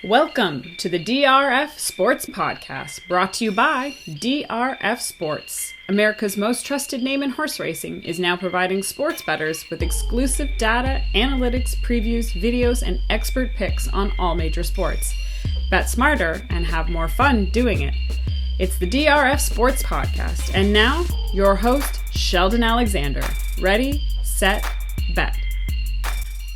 Welcome to the DRF Sports Podcast, brought to you by DRF Sports. America's most trusted name in horse racing is now providing sports bettors with exclusive data, analytics, previews, videos, and expert picks on all major sports. Bet smarter and have more fun doing it. It's the DRF Sports Podcast, and now your host, Sheldon Alexander. Ready, set, bet.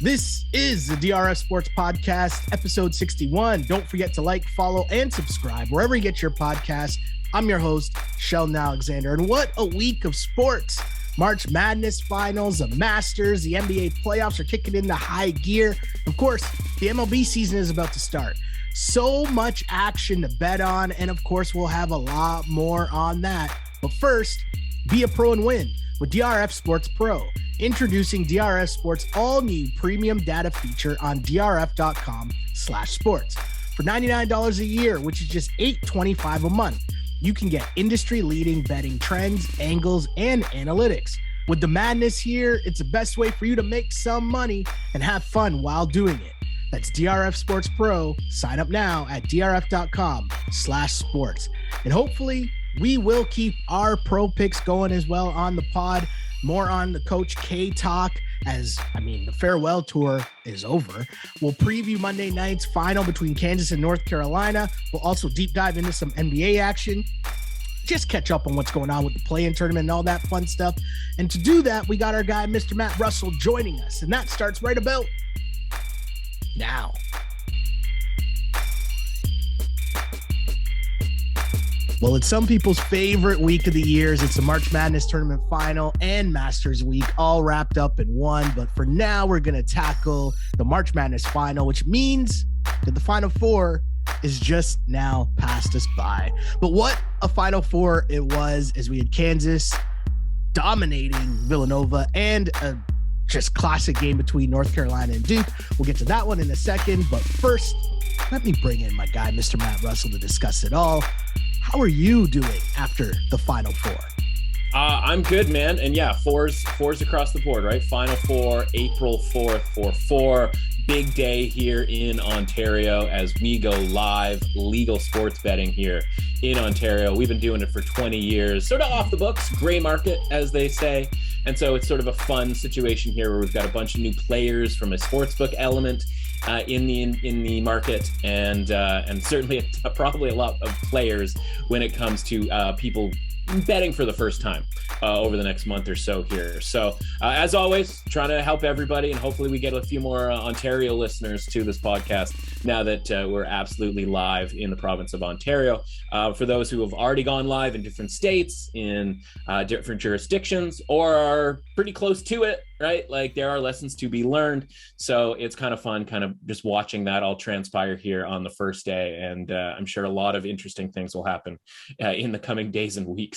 This is the DRF Sports Podcast, episode 61. Don't forget to like, follow, and subscribe wherever you get your podcasts. I'm your host, Sheldon Alexander, and what a week of sports. March Madness finals, the Masters, the NBA playoffs are kicking into high gear. Of course, the MLB season is about to start. So much action to bet on, and of course, we'll have a lot more on that. But first, be a pro and win with DRF Sports Pro. Introducing DRF Sports' all-new premium data feature on drf.com/sports. For $99 a year, which is just $8.25 a month, you can get industry-leading betting trends, angles, and analytics. With the madness here, it's the best way for you to make some money and have fun while doing it. That's DRF Sports Pro. Sign up now at drf.com/sports. And hopefully, we will keep our pro picks going as well on the pod. More on the Coach K talk as, the farewell tour is over. We'll preview Monday night's final between Kansas and North Carolina. We'll also deep dive into some NBA action. Just catch up on what's going on with the play-in tournament and all that fun stuff. And to do that, we got our guy, Mr. Matt Russell, joining us. And that starts right about now. Well, it's some people's favorite week of the years. It's the March Madness Tournament Final and Masters Week all wrapped up in one. But for now, we're going to tackle the March Madness Final, which means that the Final Four is just now passed us by. But what a Final Four it was, as we had Kansas dominating Villanova and a just classic game between North Carolina and Duke. We'll get to that one in a second. But first, let me bring in my guy, Mr. Matt Russell, to discuss it all. How are you doing after the Final Four? I'm good, man. And yeah, fours across the board, right? Final Four, April 4th, 4-4. Big day here in Ontario as we go live, legal sports betting here in Ontario. We've been doing it for 20 years, sort of off the books, gray market, as they say. And so it's sort of a fun situation here where we've got a bunch of new players from a sportsbook element in the market, and certainly probably a lot of players when it comes to people betting for the first time over the next month or so here. So as always, trying to help everybody, and hopefully we get a few more Ontario listeners to this podcast now that we're absolutely live in the province of Ontario. For those who have already gone live in different states, in different jurisdictions, or are pretty close to it, right? Like, there are lessons to be learned. So it's kind of fun kind of just watching that all transpire here on the first day. And I'm sure a lot of interesting things will happen in the coming days and weeks.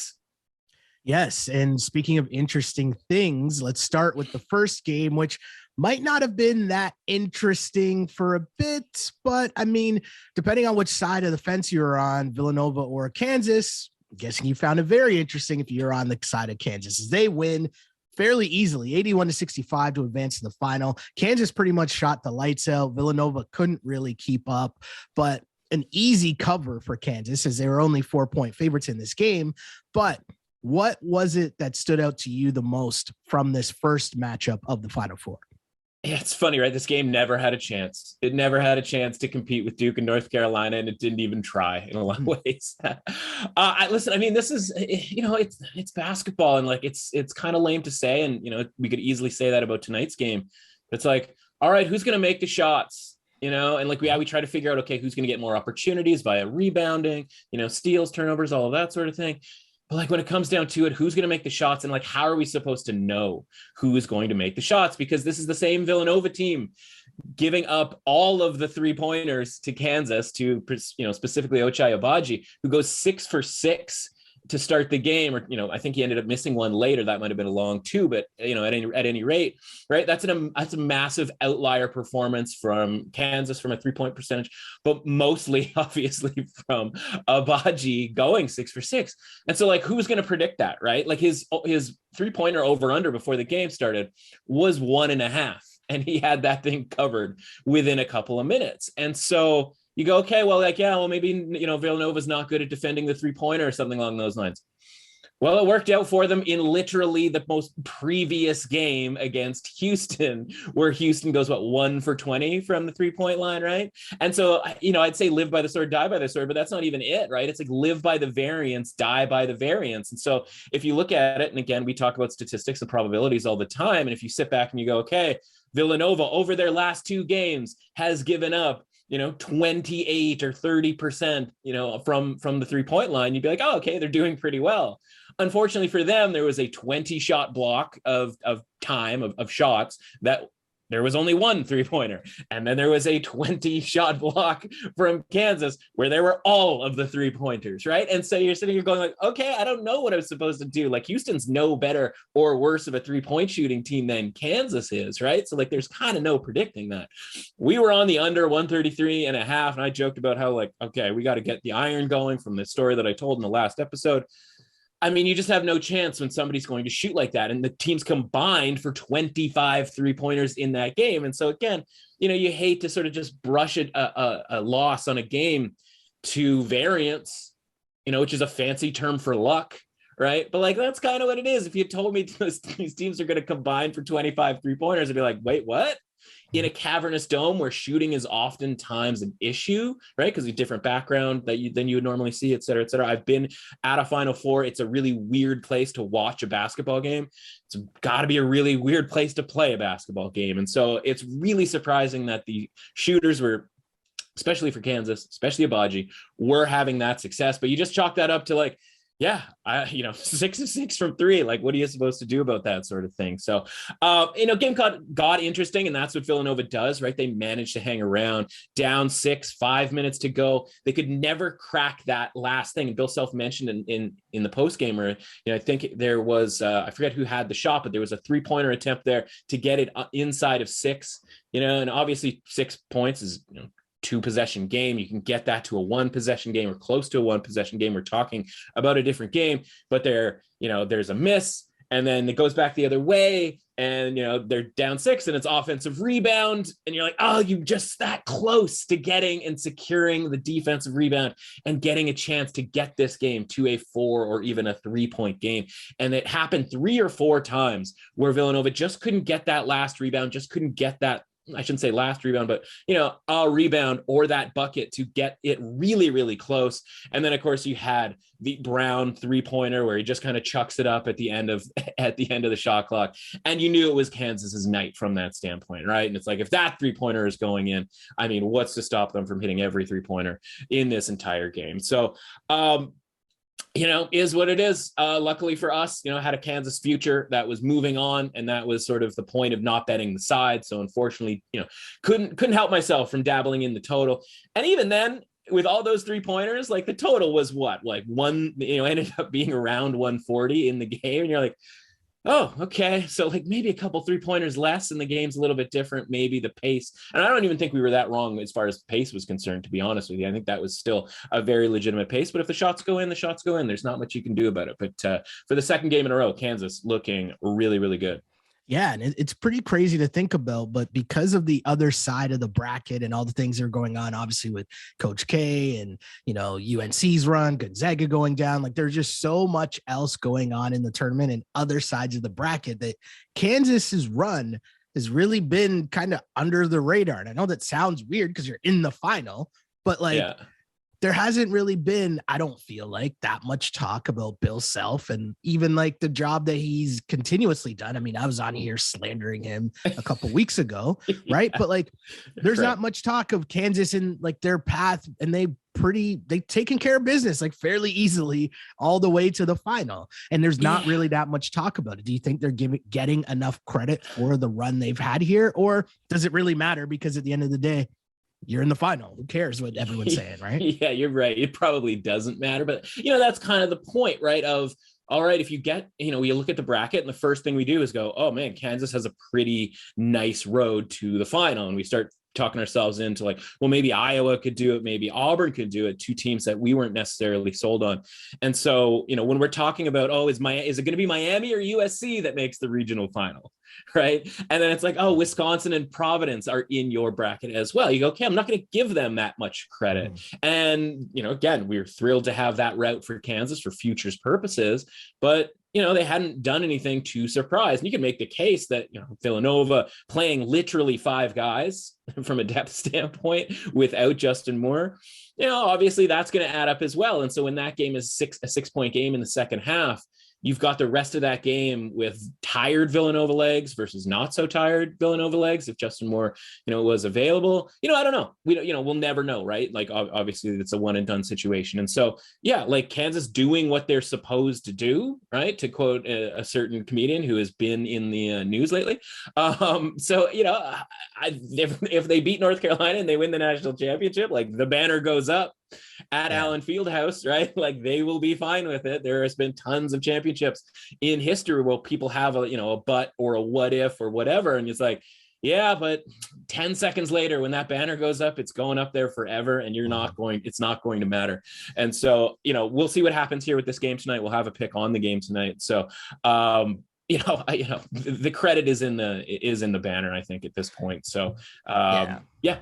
Yes. And speaking of interesting things, let's start with the first game, which might not have been that interesting for a bit, but depending on which side of the fence you're on, Villanova or Kansas, I'm guessing you found it very interesting if you're on the side of Kansas, as they win fairly easily, 81-65 to advance to the final. Kansas pretty much shot the lights out. Villanova couldn't really keep up, but an easy cover for Kansas, as they were only 4-point favorites in this game. But what was it that stood out to you the most from this first matchup of the Final Four? Yeah, it's funny, right? This game never had a chance. It never had a chance to compete with Duke and North Carolina, and it didn't even try in a lot of ways. Listen, this is, it's basketball, and like, it's kind of lame to say, and, we could easily say that about tonight's game. It's like, all right, who's going to make the shots? And like, we try to figure out, okay, who's going to get more opportunities via rebounding, steals, turnovers, all of that sort of thing. But like, when it comes down to it, who's going to make the shots, and like, how are we supposed to know who is going to make the shots? Because this is the same Villanova team giving up all of the 3-pointers to Kansas, to, specifically Ochai Agbaji, who goes 6 for 6 to start the game, or, I think he ended up missing one later. That might've been a long two, but at any rate, right. That's a massive outlier performance from Kansas from a 3-point percentage, but mostly obviously from Agbaji going 6 for 6. And so like, who's going to predict that, right? Like his 3-pointer over under before the game started was 1.5. And he had that thing covered within a couple of minutes. And so, you go, okay, well, like, yeah, well, maybe, Villanova's not good at defending the 3-pointer or something along those lines. Well, it worked out for them in literally the most previous game against Houston, where Houston goes, 1 for 20 from the 3-point line, right? And so, I'd say live by the sword, die by the sword, but that's not even it, right? It's like live by the variance, die by the variance. And so if you look at it, and again, we talk about statistics and probabilities all the time, and if you sit back and you go, okay, Villanova over their last 2 games has given up 28 or 30%, from the 3-point line, you'd be like, oh, okay, they're doing pretty well. Unfortunately for them, there was a 20-shot block of time of shots that there was only 1 3-pointer. And then there was a 20-shot block from Kansas where there were all of the 3-pointers, right? And so you're sitting here going like, okay, I don't know what I was supposed to do. Like Houston's no better or worse of a 3-point shooting team than Kansas is, right? So like there's kind of no predicting that. We were on the under 133.5, and I joked about how like, okay, we got to get the iron going from the story that I told in the last episode. I mean, you just have no chance when somebody's going to shoot like that. And the teams combined for 25 3-pointers in that game. And so again, you hate to sort of just brush a loss on a game to variance, which is a fancy term for luck, right? But like, that's kind of what it is. If you told me these teams are going to combine for 25 3-pointers, I'd be like, wait, what? In a cavernous dome where shooting is oftentimes an issue, right? Because of different background than you would normally see, et cetera, et cetera. I've been at a Final Four. It's a really weird place to watch a basketball game. It's got to be a really weird place to play a basketball game. And so it's really surprising that the shooters were, especially for Kansas, especially Abaji, were having that success. But you just chalk that up to like, yeah, 6 of 6 from 3. Like, what are you supposed to do about that sort of thing? So, game got interesting, and that's what Villanova does, right? They managed to hang around, down 6, 5 minutes to go. They could never crack that last thing. And Bill Self mentioned in the post game, where I think there was I forget who had the shot, but there was a 3-pointer attempt there to get it inside of 6. And obviously 6 points is 2-possession game. You can get that to a 1-possession game or close to a 1-possession game. We're talking about a different game, but there's a miss, and then it goes back the other way, and they're down 6, and it's offensive rebound, and you're like, oh, you just that close to getting and securing the defensive rebound and getting a chance to get this game to a 4 or even a 3-point game. And it happened 3 or 4 times where Villanova just couldn't get that last rebound, just couldn't get that, I shouldn't say last rebound, but, a rebound or that bucket to get it really, really close. And then of course you had the Brown 3-pointer where he just kind of chucks it up at the end of the shot clock. And you knew it was Kansas's night from that standpoint, right? And it's like, if that 3-pointer is going in, I mean, what's to stop them from hitting every 3-pointer in this entire game? So, is what it is. Luckily for us, had a Kansas future that was moving on, and that was sort of the point of not betting the side. So unfortunately, couldn't help myself from dabbling in the total. And even then, with all those 3-pointers, like the total was what, like one, ended up being around 140 in the game. And you're like, oh, okay. So like maybe a couple 3-pointers less, and the game's a little bit different. Maybe the pace. And I don't even think we were that wrong as far as pace was concerned, to be honest with you. I think that was still a very legitimate pace. But if the shots go in, the shots go in. There's not much you can do about it. But for the second game in a row, Kansas looking really, really good. Yeah, and it's pretty crazy to think about, but because of the other side of the bracket and all the things that are going on, obviously with Coach K and, UNC's run, Gonzaga going down, like there's just so much else going on in the tournament and other sides of the bracket that Kansas's run has really been kind of under the radar. And I know that sounds weird because you're in the final, but there hasn't really been, I don't feel like, that much talk about Bill Self and even like the job that he's continuously done. I mean, I was on here slandering him a couple weeks ago, right? But like, there's not much talk of Kansas and like their path, and they've taken care of business like fairly easily all the way to the final. And there's not really that much talk about it. Do you think they're getting enough credit for the run they've had here, or does it really matter? Because at the end of the day, you're in the final. Who cares what everyone's saying, right? Yeah, you're right. It probably doesn't matter. But, that's kind of the point, right? Of, all right, if you get, we look at the bracket and the first thing we do is go, oh man, Kansas has a pretty nice road to the final. And we start talking ourselves into like, well, maybe Iowa could do it, maybe Auburn could do it, two teams that we weren't necessarily sold on. And so, when we're talking about, is it going to be Miami or USC that makes the regional final? Right. And then it's like, Wisconsin and Providence are in your bracket as well. You go, okay, I'm not going to give them that much credit. And, again, we're thrilled to have that route for Kansas for futures purposes, but they hadn't done anything to surprise. And you can make the case that, Villanova playing literally 5 guys from a depth standpoint without Justin Moore, obviously that's going to add up as well. And so when that game is a 6-point game in the second half, you've got the rest of that game with tired Villanova legs versus not so tired Villanova legs. If Justin Moore, was available, I don't know. We'll never know, right? Like obviously it's a one and done situation. And so, yeah, like Kansas doing what they're supposed to do, right? To quote a certain comedian who has been in the news lately. So, if they beat North Carolina and they win the national championship, like the banner goes up at Allen Fieldhouse, right? Like they will be fine with it. There has been tons of championships in history where people have a but or a what if or whatever. And it's like, yeah, but 10 seconds later, when that banner goes up, it's going up there forever and it's not going to matter. And so, we'll see what happens here with this game tonight. We'll have a pick on the game tonight. So, the credit is in the banner, I think, at this point. So, yeah.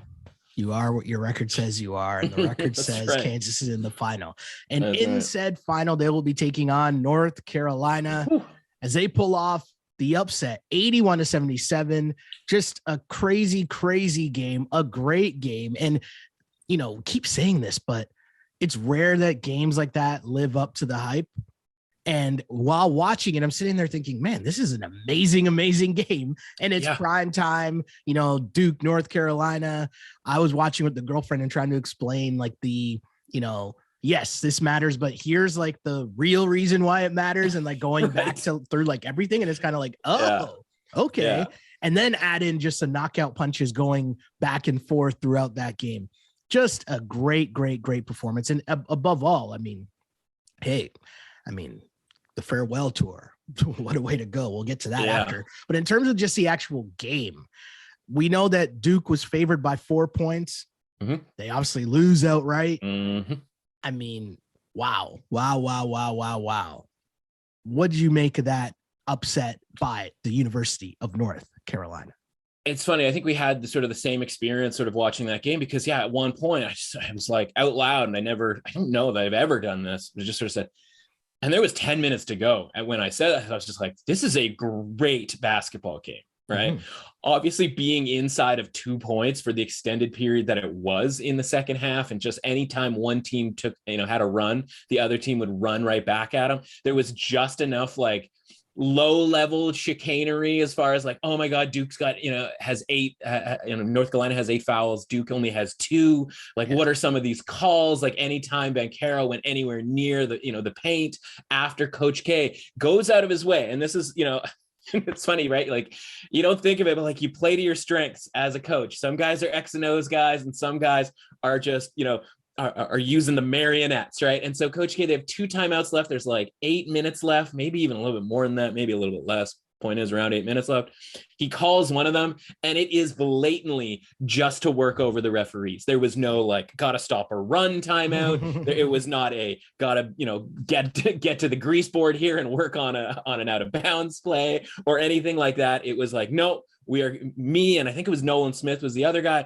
You are what your record says you are, and the record says right. Kansas is in the final. And said final, they will be taking on North Carolina as they pull off the upset, 81-77. Just a crazy, crazy game, a great game. And, keep saying this, but it's rare that games like that live up to the hype. And while watching it, I'm sitting there thinking, man, this is an amazing, amazing game. And it's prime time, Duke, North Carolina. I was watching with the girlfriend and trying to explain like yes, this matters, but here's like the real reason why it matters. And like going back through like everything. And it's kind of like, okay. Yeah. And then add in just the knockout punches going back and forth throughout that game. Just a great, great, great performance. And above all, the farewell tour, what a way to go. We'll get to that after. But in terms of just the actual game, we know that Duke was favored by 4 points. Mm-hmm. They obviously lose outright. Mm-hmm. Wow. What did you make of that upset by the University of North Carolina? It's funny. I think we had the same experience sort of watching that game because at one point I was like out loud and I don't know that I've ever done this. I just sort of said, and there was 10 minutes to go. And when I said that, I was just like, this is a great basketball game, right? Mm-hmm. Obviously being inside of 2 points for the extended period that it was in the second half. And just anytime one team had a run, the other team would run right back at them. There was just enough like low level chicanery as far as like, oh my God, Duke's got, has 8, North Carolina has 8 fouls. Duke only has 2. Like, what are some of these calls? Like anytime Banchero went anywhere near the paint after Coach K goes out of his way. And this is, it's funny, right? Like you don't think of it, but like you play to your strengths as a coach. Some guys are X and O's guys and some guys are just, are using the marionettes, right? And so Coach K, they have 2 timeouts left. There's like 8 minutes left, maybe even a little bit more than that, maybe a little bit less. Point is around 8 minutes left. He calls one of them and it is blatantly just to work over the referees. There was no like, gotta stop or run timeout. It was not a gotta, get to the grease board here and work on an out of bounds play or anything like that. It was like, no, me and I think it was Nolan Smith was the other guy,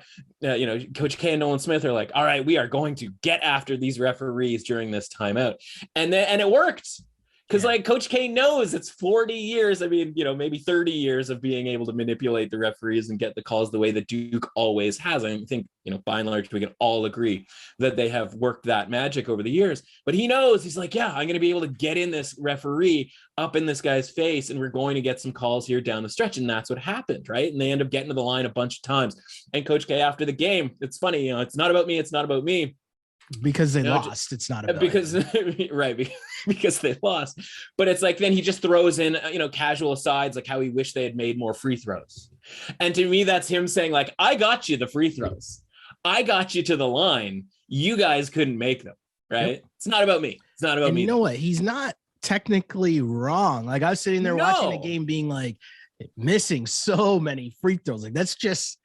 Coach K and Nolan Smith are like, all right, we are going to get after these referees during this timeout. And it worked. Because like Coach K knows it's 40 years, maybe 30 years of being able to manipulate the referees and get the calls the way that Duke always has. I think, by and large, we can all agree that they have worked that magic over the years. But he knows, he's like, I'm going to be able to get in this referee up in this guy's face, and we're going to get some calls here down the stretch. And that's what happened, right? And they end up getting to the line a bunch of times. And Coach K, after the game, it's funny, it's not about me. It's not about me. Because they lost. It's not about right, because they lost. But it's like then he just throws in casual asides like how he wished they had made more free throws. And to me, that's him saying like, I got you the free throws. I got you to the line. You guys couldn't make them, right? Yep. It's not about me. It's not about me. You know what? He's not technically wrong. Like I was sitting there watching the game being like missing so many free throws. Like that's just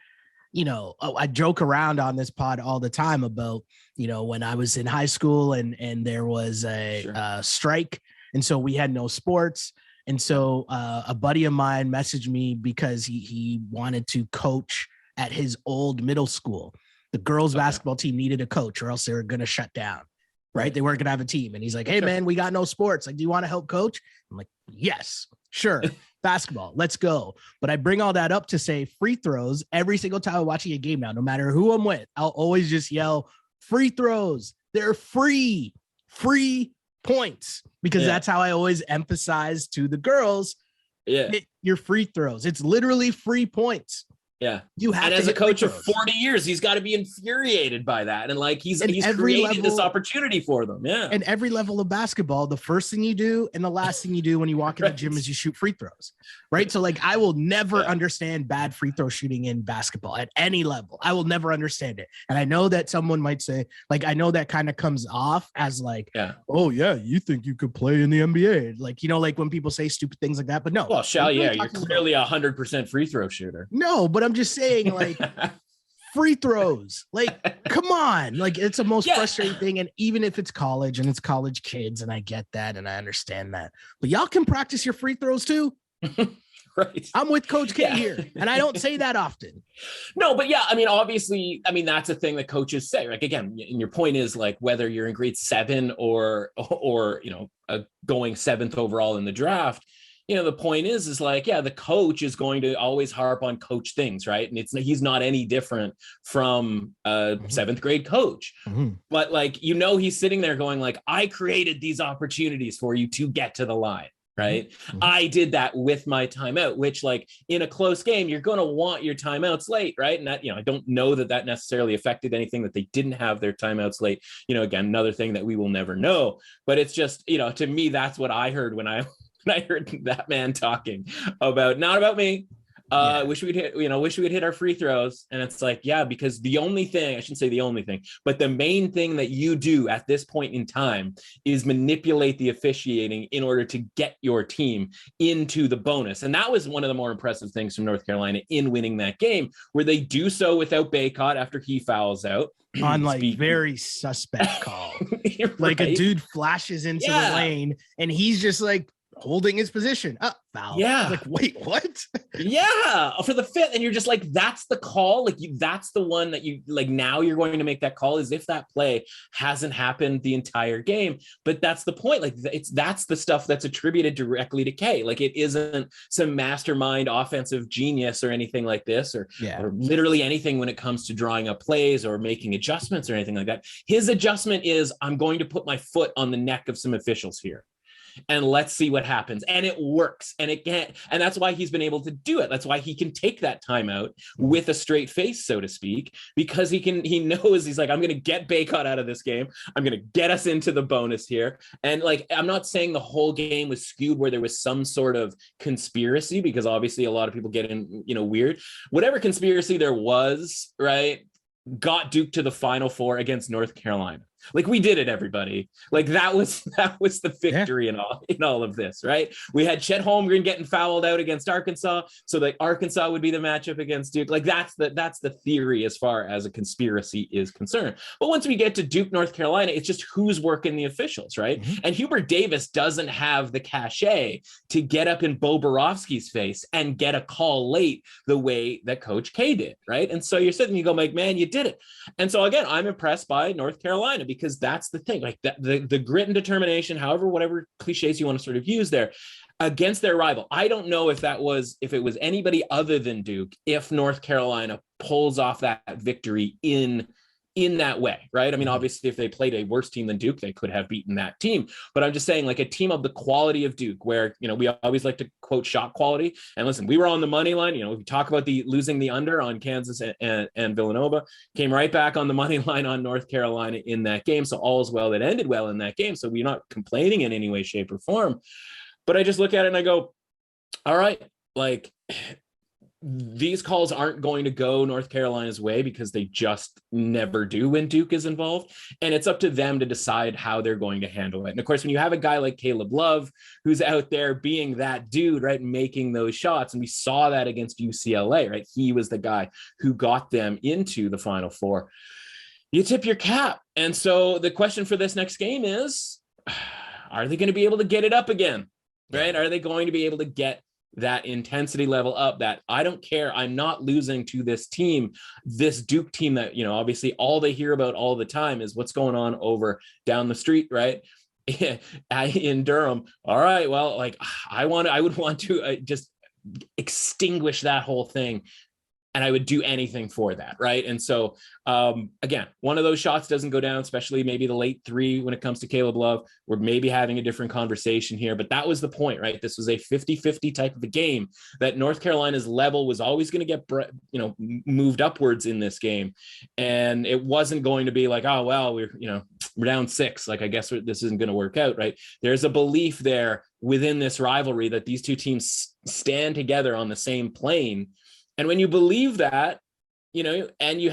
I joke around on this pod all the time about, when I was in high school and there was a strike. And so we had no sports. And so a buddy of mine messaged me because he wanted to coach at his old middle school. The girls basketball team needed a coach or else they were going to shut down. Right. They weren't going to have a team. And he's like, hey, man, we got no sports. Like, do you want to help coach? I'm like, yes, sure. Basketball. Let's go. But I bring all that up to say free throws every single time I'm watching a game now, no matter who I'm with, I'll always just yell free throws. They're free points because that's how I always emphasize to the girls. Yeah. Your free throws. It's literally free points. Yeah. You have and to as a coach of 40 years, he's got to be infuriated by that. And like he's created this opportunity for them. Yeah. And every level of basketball, the first thing you do and the last thing you do when you walk in the gym is you shoot free throws. Right. So like I will never understand bad free throw shooting in basketball at any level. I will never understand it. And I know that someone might say, like, I know that kind of comes off as like, oh yeah, you think you could play in the NBA. Like, like when people say stupid things like that, but no. Well, you're clearly 100% free throw shooter. No, but I'm just saying, like, free throws, like, come on, like, it's the most frustrating thing. And even if it's college and it's college kids, and I get that and I understand that, but y'all can practice your free throws too. Right. I'm with Coach K here, and I don't say that often. No, but obviously, that's a thing that coaches say. Like, again, and your point is like whether you're in grade 7 or going 7th overall in the draft. The point is like, the coach is going to always harp on coach things, right? And he's not any different from a 7th grade coach. But like, he's sitting there going like, I created these opportunities for you to get to the line, right? I did that with my timeout, which like in a close game, you're going to want your timeouts late, right? And that, I don't know that necessarily affected anything that they didn't have their timeouts late. Again, another thing that we will never know, but it's just, to me, that's what I heard when I heard that man talking about, not about me. Wish we'd hit our free throws. And it's like, because the only thing, I shouldn't say the only thing, but the main thing that you do at this point in time is manipulate the officiating in order to get your team into the bonus. And that was one of the more impressive things from North Carolina in winning that game, where they do so without Baycott after he fouls out. On like very suspect call. Right? Like a dude flashes into the lane and he's just like holding his position. Foul. Yeah. Like, wait, what? For the 5th. And you're just like, that's the call. Like that's the one that you like, now you're going to make that call as if that play hasn't happened the entire game. But that's the point. Like that's the stuff that's attributed directly to K. Like it isn't some mastermind offensive genius or anything like this, or literally anything when it comes to drawing up plays or making adjustments or anything like that. His adjustment is, I'm going to put my foot on the neck of some officials here. And let's see what happens. And it works. And and that's why he's been able to do it. That's why he can take that timeout with a straight face, so to speak, because he knows, he's like, I'm going to get Baycott out of this game. I'm going to get us into the bonus here. And like, I'm not saying the whole game was skewed where there was some sort of conspiracy, because obviously a lot of people get in, weird, whatever conspiracy there was, right, got Duke to the Final Four against North Carolina. Like we did it, everybody. Like that was the victory in all of this, right? We had Chet Holmgren getting fouled out against Arkansas, so like Arkansas would be the matchup against Duke. Like that's the theory as far as a conspiracy is concerned. But once we get to Duke, North Carolina, it's just who's working the officials, right? And Hubert Davis doesn't have the cachet to get up in Bo Borowski's face and get a call late the way that Coach K did, right? And so you're sitting, you go like, man, you did it. And so again, I'm impressed by North Carolina, because that's the thing, like the grit and determination, whatever cliches you want to sort of use there, against their rival. I don't know if it was anybody other than Duke, if North Carolina pulls off that victory in that way, right? I mean, obviously, if they played a worse team than Duke, they could have beaten that team. But I'm just saying, like a team of the quality of Duke, where, we always like to quote shot quality. And listen, we were on the money line. We talk about losing the under on Kansas and Villanova, came right back on the money line on North Carolina in that game. So all's well that ended well in that game. So we're not complaining in any way, shape, or form. But I just look at it and I go, all right, like these calls aren't going to go North Carolina's way because they just never do when Duke is involved. And it's up to them to decide how they're going to handle it. And of course, when you have a guy like Caleb Love, who's out there being that dude, right, making those shots, and we saw that against UCLA, right? He was the guy who got them into the Final Four. You tip your cap. And so the question for this next game is, are they going to be able to get it up again, right? Are they going to be able to get that intensity level up, that I don't care, I'm not losing to this team, this Duke team that, you know, obviously all they hear about all the time is what's going on over down the street, right? In Durham. All right, well, like I would want to just extinguish that whole thing. And I would do anything for that, right? And so, again, one of those shots doesn't go down, especially maybe the late three when it comes to Caleb Love. We're maybe having a different conversation here, but that was the point, right? This was a 50-50 type of a game, that North Carolina's level was always going to get, you know, moved upwards in this game. And it wasn't going to be like, oh, well, we're down 6. Like, I guess this isn't going to work out, right? There's a belief there within this rivalry that these two teams stand together on the same plane. And when you believe that, you know, and you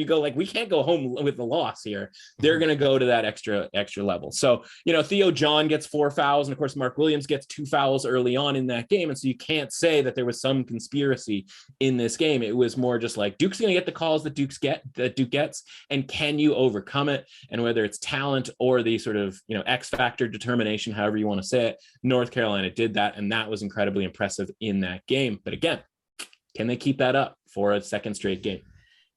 go like, we can't go home with the loss here, they're going to go to that extra level. So, you know, Theo John gets 4 fouls, and of course, Mark Williams gets 2 fouls early on in that game. And so you can't say that there was some conspiracy in this game. It was more just like, Duke's going to get the calls that Duke gets, and can you overcome it? And whether it's talent or the sort of, you know, X factor determination, however you want to say it, North Carolina did that. And that was incredibly impressive in that game. But again, can they keep that up for a second straight game?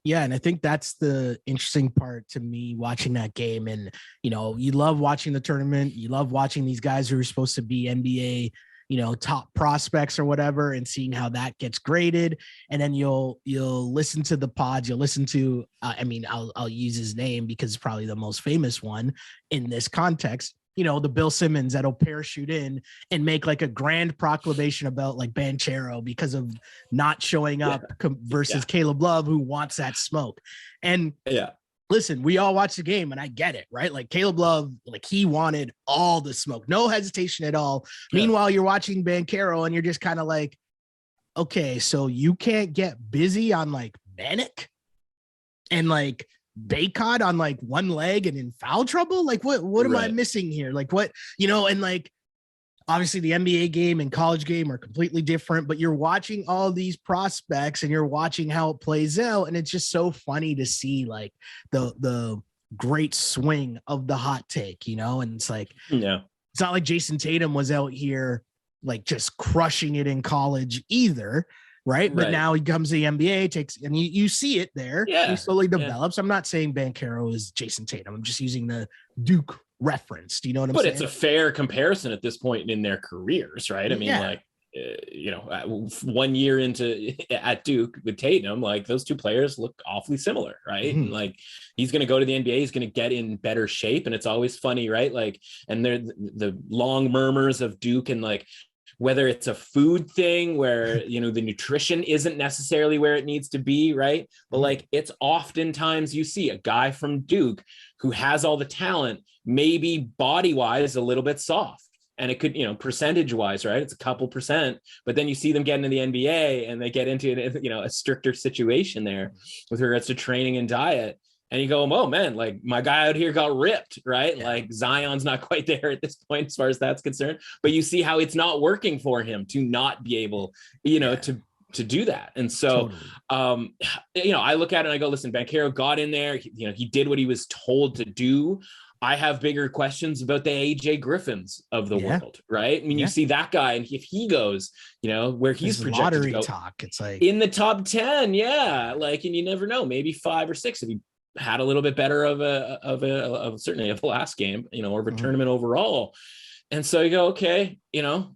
Yeah, and I think that's the interesting part to me watching that game. And, you know, you love watching the tournament. You love watching these guys who are supposed to be NBA, you know, top prospects or whatever, and seeing how that gets graded. And then you'll listen to the pods. You'll listen to, I'll use his name because it's probably the most famous one in this context. You know, the Bill Simmons that'll parachute in and make like a grand proclamation about like Banchero because of not showing up versus Caleb Love, who wants that smoke. And listen, we all watch the game and I get it, right? Like Caleb Love, like he wanted all the smoke, no hesitation at all. Yeah. Meanwhile, you're watching Banchero and you're just kind of like, okay, so you can't get busy on like Manic and like Baycott on like one leg and in foul trouble. Like what am I missing here? Like what, you know, and like obviously the NBA game and college game are completely different, but you're watching all these prospects and you're watching how it plays out. And it's just so funny to see like the great swing of the hot take, you know? And it's like, it's not like Jason Tatum was out here like just crushing it in college either. Right. But now he comes to the NBA, and you see it there. Yeah. He slowly develops. I'm not saying Banchero is Jason Tatum. I'm just using the Duke reference. Do you know what I'm saying? But it's a fair comparison at this point in their careers, right? I mean, like, you know, 1 year into at Duke with Tatum, like those two players look awfully similar, right? Mm-hmm. And like he's going to go to the NBA, he's going to get in better shape. And it's always funny, right? Like, and they're the long murmurs of Duke and like, whether it's a food thing where, you know, the nutrition isn't necessarily where it needs to be, right? But like, it's oftentimes you see a guy from Duke who has all the talent, maybe body-wise a little bit soft. And it could, you know, percentage-wise, right? It's a couple percent, but then you see them get into the NBA and they get into, you know, a stricter situation there with regards to training and diet. And you go, oh man, like my guy out here got ripped, right? Yeah. Like Zion's not quite there at this point as far as that's concerned, but you see how it's not working for him to not be able, you know, to do that. And so, you know, I look at it and I go, listen, Banchero got in there, you know, he did what he was told to do. I have bigger questions about the AJ Griffins of the world, right? I mean, you see that guy, and if he goes, you know, where he's projected lottery to go, talk, it's like in the top 10, like, and you never know, maybe 5 or 6 if he had a little bit better of certainly of the last game, you know, or of a tournament overall. And so you go, okay, you know,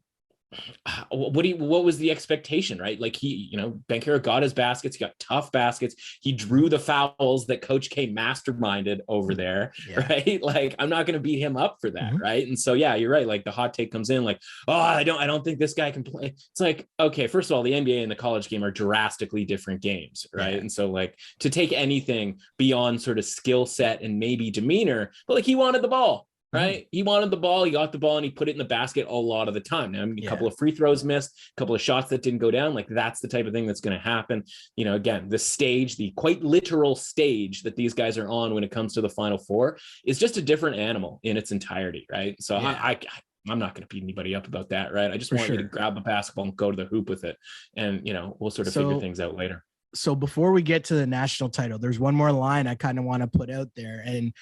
what was the expectation, right? Like he, you know, Banchero got his baskets, he got tough baskets, he drew the fouls that Coach K masterminded over there, right? Like I'm not going to beat him up for that, right? And so you're right. Like the hot take comes in, like, oh, I don't think this guy can play. It's like, okay, first of all, the NBA and the college game are drastically different games, right? And so like to take anything beyond sort of skill set and maybe demeanor, but like he wanted the ball. right? He wanted the ball, he got the ball, and he put it in the basket a lot of the time. Now, I mean, a couple of free throws missed, a couple of shots that didn't go down. Like, that's the type of thing that's going to happen. You know, again, the stage, the quite literal stage that these guys are on when it comes to the Final Four is just a different animal in its entirety, right? So I'm not going to beat anybody up about that, right? I just want you to grab a basketball and go to the hoop with it. And, you know, we'll sort of figure things out later. So before we get to the national title, there's one more line I kind of want to put out there. And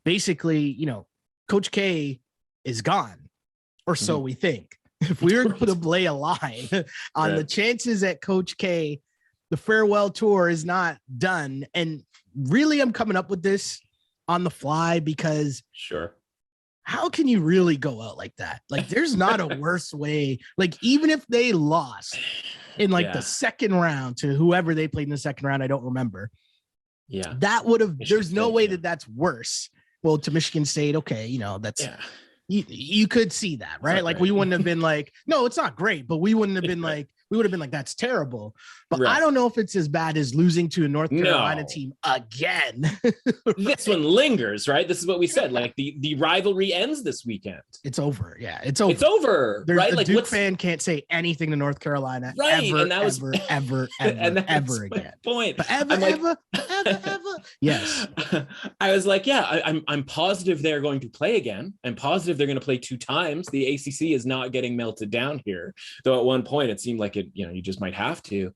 basically, you know, Coach K is gone, or so we think. If we were to lay a line on the chances that Coach K, the farewell tour is not done. And really, I'm coming up with this on the fly because how can you really go out like that? Like, there's not a worse way. Like, even if they lost in like the second round to whoever they played in the second round, I don't remember. Yeah, that would have, there's no way that that's worse. Well, to Michigan State, okay, you know, that's you could see that, right? Like, we wouldn't have been like, no, it's not great, but we wouldn't have been like, we would have been like, that's terrible. But I don't know if it's as bad as losing to a North Carolina team again. This one lingers, right? This is what we said. Like, the rivalry ends this weekend. It's over. Yeah, it's over. It's over, right? Like, Duke fan can't say anything to North Carolina ever, and that was ever again. Point. But ever. Yes. I was like, I'm positive they're going to play again. I'm positive they're going to play 2 times. The ACC is not getting melted down here. Though at one point it seemed like you just might have to.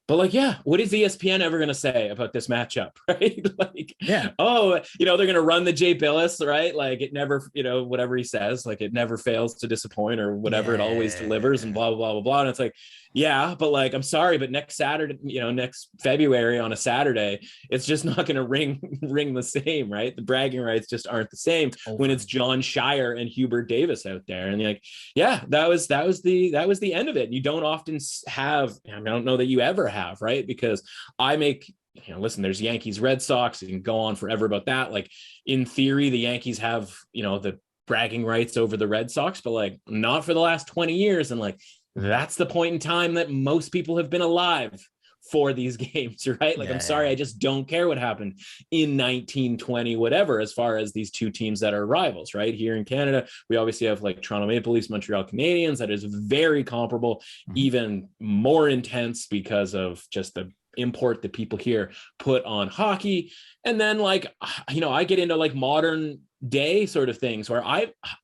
But like, what is ESPN ever going to say about this matchup, right? Like, they're going to run the Jay Billis, right? Like, it never, whatever he says, like, it never fails to disappoint or whatever, it always delivers and blah, blah, blah, blah, blah. And it's like, but like, I'm sorry, but next Saturday, next February on a Saturday, it's just not going to ring the same, right? The bragging rights just aren't the same when it's John Shire and Hubert Davis out there. And like, that was the end of it. You don't often have, I don't know that you ever have, right? Because I make, listen, there's Yankees, Red Sox, you can go on forever about that. Like, in theory, the Yankees have, the bragging rights over the Red Sox, but like, not for the last 20 years. And like, that's the point in time that most people have been alive for these games, right? Like, I'm sorry, I just don't care what happened in 1920, whatever, as far as these two teams that are rivals, right? Here in Canada, we obviously have like Toronto Maple Leafs, Montreal Canadiens, that is very comparable, even more intense because of just the import that people here put on hockey. And then like, I get into like modern day sort of things where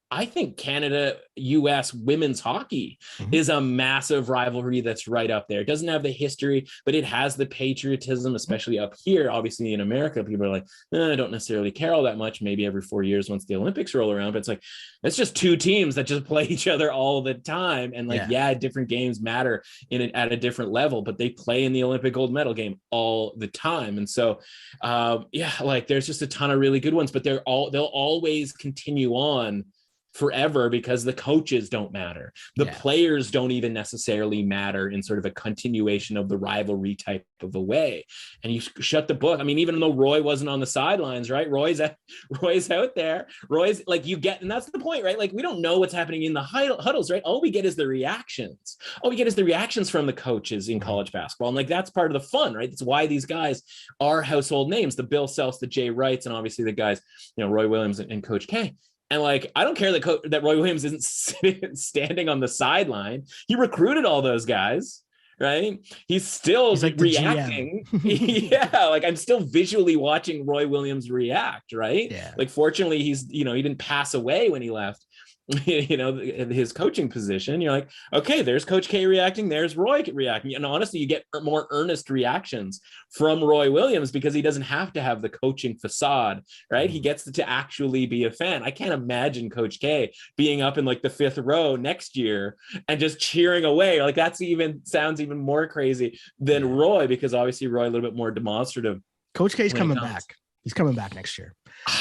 I think Canada US women's hockey is a massive rivalry that's right up there. It doesn't have the history, but it has the patriotism, especially up here. Obviously in America, people are like, I don't necessarily care all that much, maybe every 4 years once the Olympics roll around. But it's like, it's just two teams that just play each other all the time. And like, different games matter at a different level, but they play in the Olympic gold medal game all the time. And so, like, there's just a ton of really good ones, but they'll always continue on forever because the coaches don't matter. The players don't even necessarily matter in sort of a continuation of the rivalry type of a way. And you shut the book. I mean, even though Roy wasn't on the sidelines, right? Roy's out there. Roy's like, and that's the point, right? Like, we don't know what's happening in the huddles, right? All we get is the reactions. All we get is the reactions from the coaches in college basketball. And like, that's part of the fun, right? That's why these guys are household names, the Bill Selfs, the Jay Wrights, and obviously the guys, Roy Williams and Coach K. And like, I don't care that Roy Williams isn't standing on the sideline. He recruited all those guys, right? He's like reacting. Like, I'm still visually watching Roy Williams react, right? Yeah. Like, fortunately, he's, he didn't pass away when he left, his coaching position. You're like, okay, there's Coach K reacting, there's Roy reacting. And honestly, you get more earnest reactions from Roy Williams because he doesn't have to have the coaching facade, right? He gets to actually be a fan. I can't imagine Coach K being up in like the 5th row next year and just cheering away. Like, sounds even more crazy than Roy, because obviously Roy a little bit more demonstrative. Coach K's coming back. He's coming back next year.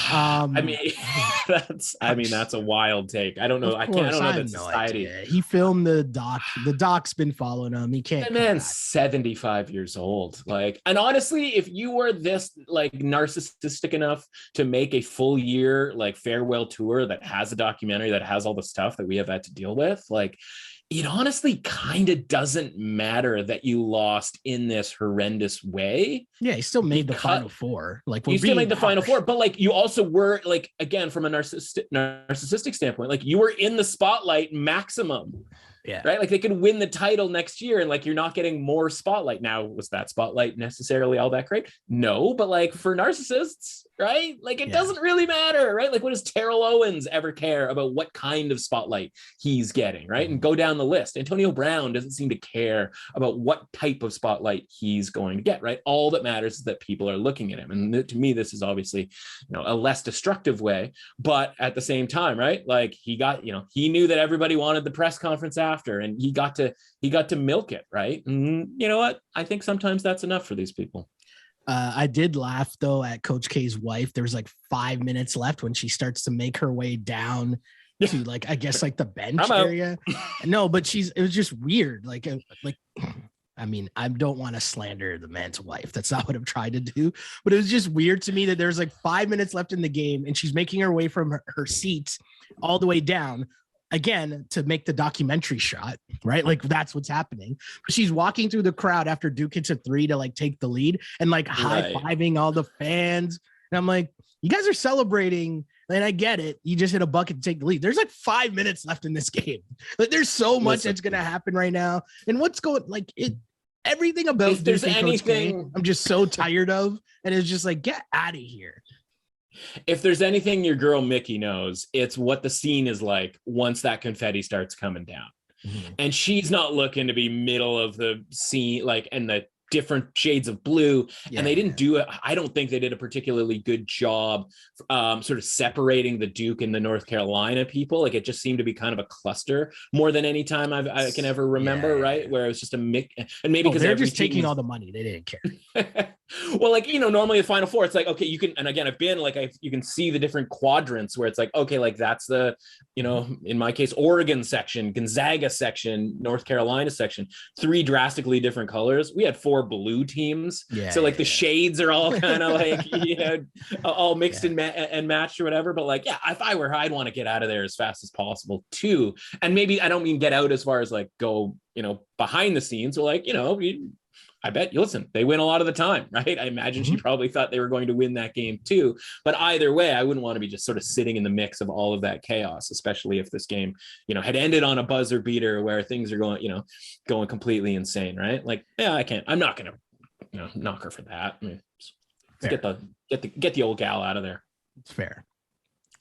That's a wild take. I don't know. I don't know that society. He filmed the doc. The doc's been following him. He can't. That man's 75 years old. Like, and honestly, if you were this like narcissistic enough to make a full year like farewell tour that has a documentary that has all the stuff that we have had to deal with, like, it honestly kind of doesn't matter that you lost in this horrendous way. Yeah, he still made the Final Four. Like, you still made the Final Four, but like you also were like, again, from a narcissistic standpoint, like you were in the spotlight maximum. Yeah. Right. Like they could win the title next year and like you're not getting more spotlight. Now, was that spotlight necessarily all that great? No, but like for narcissists, right? Like it doesn't really matter, right? Like what does Terrell Owens ever care about what kind of spotlight he's getting, right? And go down the list. Antonio Brown doesn't seem to care about what type of spotlight he's going to get, right? All that matters is that people are looking at him. And to me, this is obviously, a less destructive way, but at the same time, right? Like he got, he knew that everybody wanted the press conference after, and he got to milk it, right? And you know what? I think sometimes that's enough for these people. I did laugh though at Coach K's wife. There was like 5 minutes left when she starts to make her way down to like, I guess like the bench area. No, but it was just weird. I mean, I don't want to slander the man's wife. That's not what I'm trying to do. But it was just weird to me that there's like 5 minutes left in the game and she's making her way from her seat all the way down again to make the documentary shot, right? Like that's what's happening. She's walking through the crowd after Duke hits a 3 to like take the lead and like high-fiving all the fans. And I'm like, you guys are celebrating. And I get it. You just hit a bucket to take the lead. There's like 5 minutes left in this game. Like there's so much that's going to happen right now. And what's going like it, everything about if there's anything I'm just so tired of. And it's just like, get out of here. If there's anything your girl Mickey knows, it's what the scene is like once that confetti starts coming down. Mm-hmm. And she's not looking to be middle of the scene, like, and the different shades of blue. And they didn't do it. I don't think they did a particularly good job sort of separating the Duke and the North Carolina people. Like it just seemed to be kind of a cluster more than any time I can ever remember, right? Where it was just a mix. And maybe because they're just taking all the money. They didn't care. Well, like, normally the Final Four, it's like, okay, you can, and again, I've been like, you can see the different quadrants where it's like, okay, like that's the, in my case, Oregon section, Gonzaga section, North Carolina section, 3 drastically different colors. We had 4 blue teams. So like the shades are all kind of like, all mixed and matched or whatever. But like, if I were her, I'd want to get out of there as fast as possible too. And maybe, I don't mean get out as far as like go, behind the scenes or like, I bet you listen, they win a lot of the time, right? I imagine she probably thought they were going to win that game too. But either way, I wouldn't want to be just sort of sitting in the mix of all of that chaos, especially if this game, had ended on a buzzer beater where things are going, going completely insane, right? Like, I'm not going to, knock her for that. I mean, get the old gal out of there. It's fair.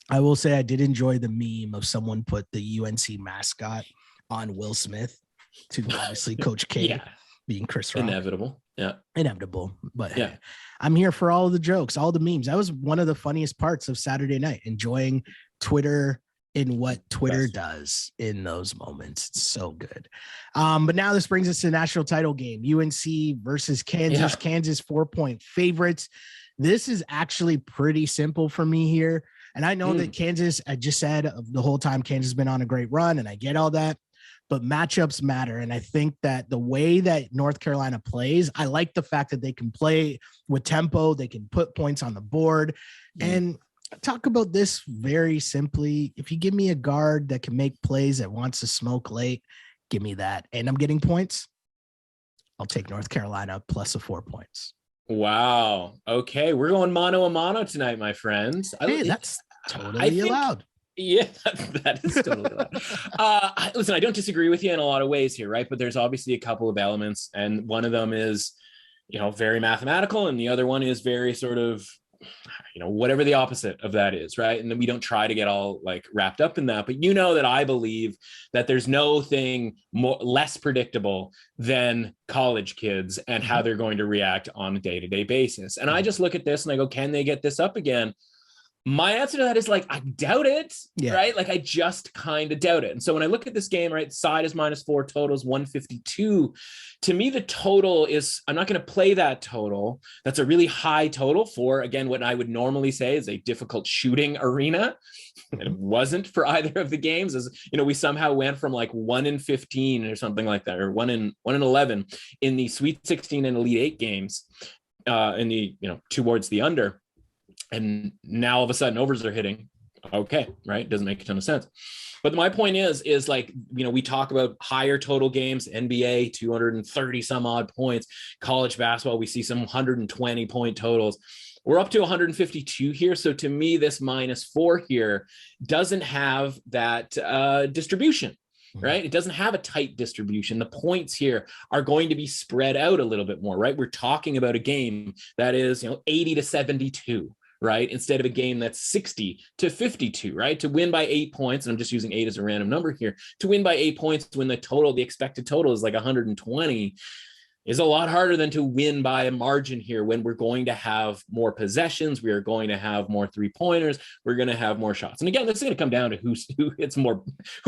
I will say I did enjoy the meme of someone put the UNC mascot on Will Smith to obviously Coach K. Being Chris Rock. Inevitable. But I'm here for all of the jokes, all the memes. That was one of the funniest parts of Saturday night, enjoying Twitter and what Twitter does in those moments. It's so good. But now this brings us to the national title game, UNC versus Kansas. Kansas 4-point favorites. This is actually pretty simple for me here. And I know that Kansas, I just said the whole time Kansas has been on a great run, and I get all that. But matchups matter. And I think that the way that North Carolina plays, I like the fact that they can play with tempo. They can put points on the board. And talk about this very simply. If you give me a guard that can make plays, that wants to smoke late, give me that. And I'm getting points. I'll take North Carolina plus 4 points. Wow. Okay. We're going mano a mano tonight, my friends. Hey, that's totally allowed. Yeah, that is totally allowed. Listen, I don't disagree with you in a lot of ways here, right? But there's obviously a couple of elements, and one of them is, very mathematical, and the other one is very sort of, whatever the opposite of that is, right? And then we don't try to get all like wrapped up in that, but that I believe that there's no thing less predictable than college kids and how they're going to react on a day-to-day basis. And I just look at this and I go, can they get this up again? My answer to that is like, I doubt it, right? Like I just kind of doubt it. And so when I look at this game, right, side is -4, totals 152. To me, the total is, I'm not going to play that total. That's a really high total for, again, what I would normally say is a difficult shooting arena. And it wasn't for either of the games. As we somehow went from like 1-15 or something like that, or 1-11 in the Sweet 16 and Elite 8 games in the, towards the under. And now all of a sudden overs are hitting Okay, right? Doesn't make a ton of sense. But my point is like, we talk about higher total games, NBA, 230 some odd points, college basketball, we see some 120 point totals. We're up to 152 here. So to me, this -4 here doesn't have that distribution, right? It doesn't have a tight distribution. The points here are going to be spread out a little bit more, right? We're talking about a game that is, 80 to 72. Right? Instead of a game that's 60 to 52, right? To win by 8 points, and I'm just using 8 as a random number here, to win by 8 points when the expected total is like 120 is a lot harder than to win by a margin here when we're going to have more possessions, we are going to have more 3-pointers, we're going to have more shots. And again, this is going to come down to who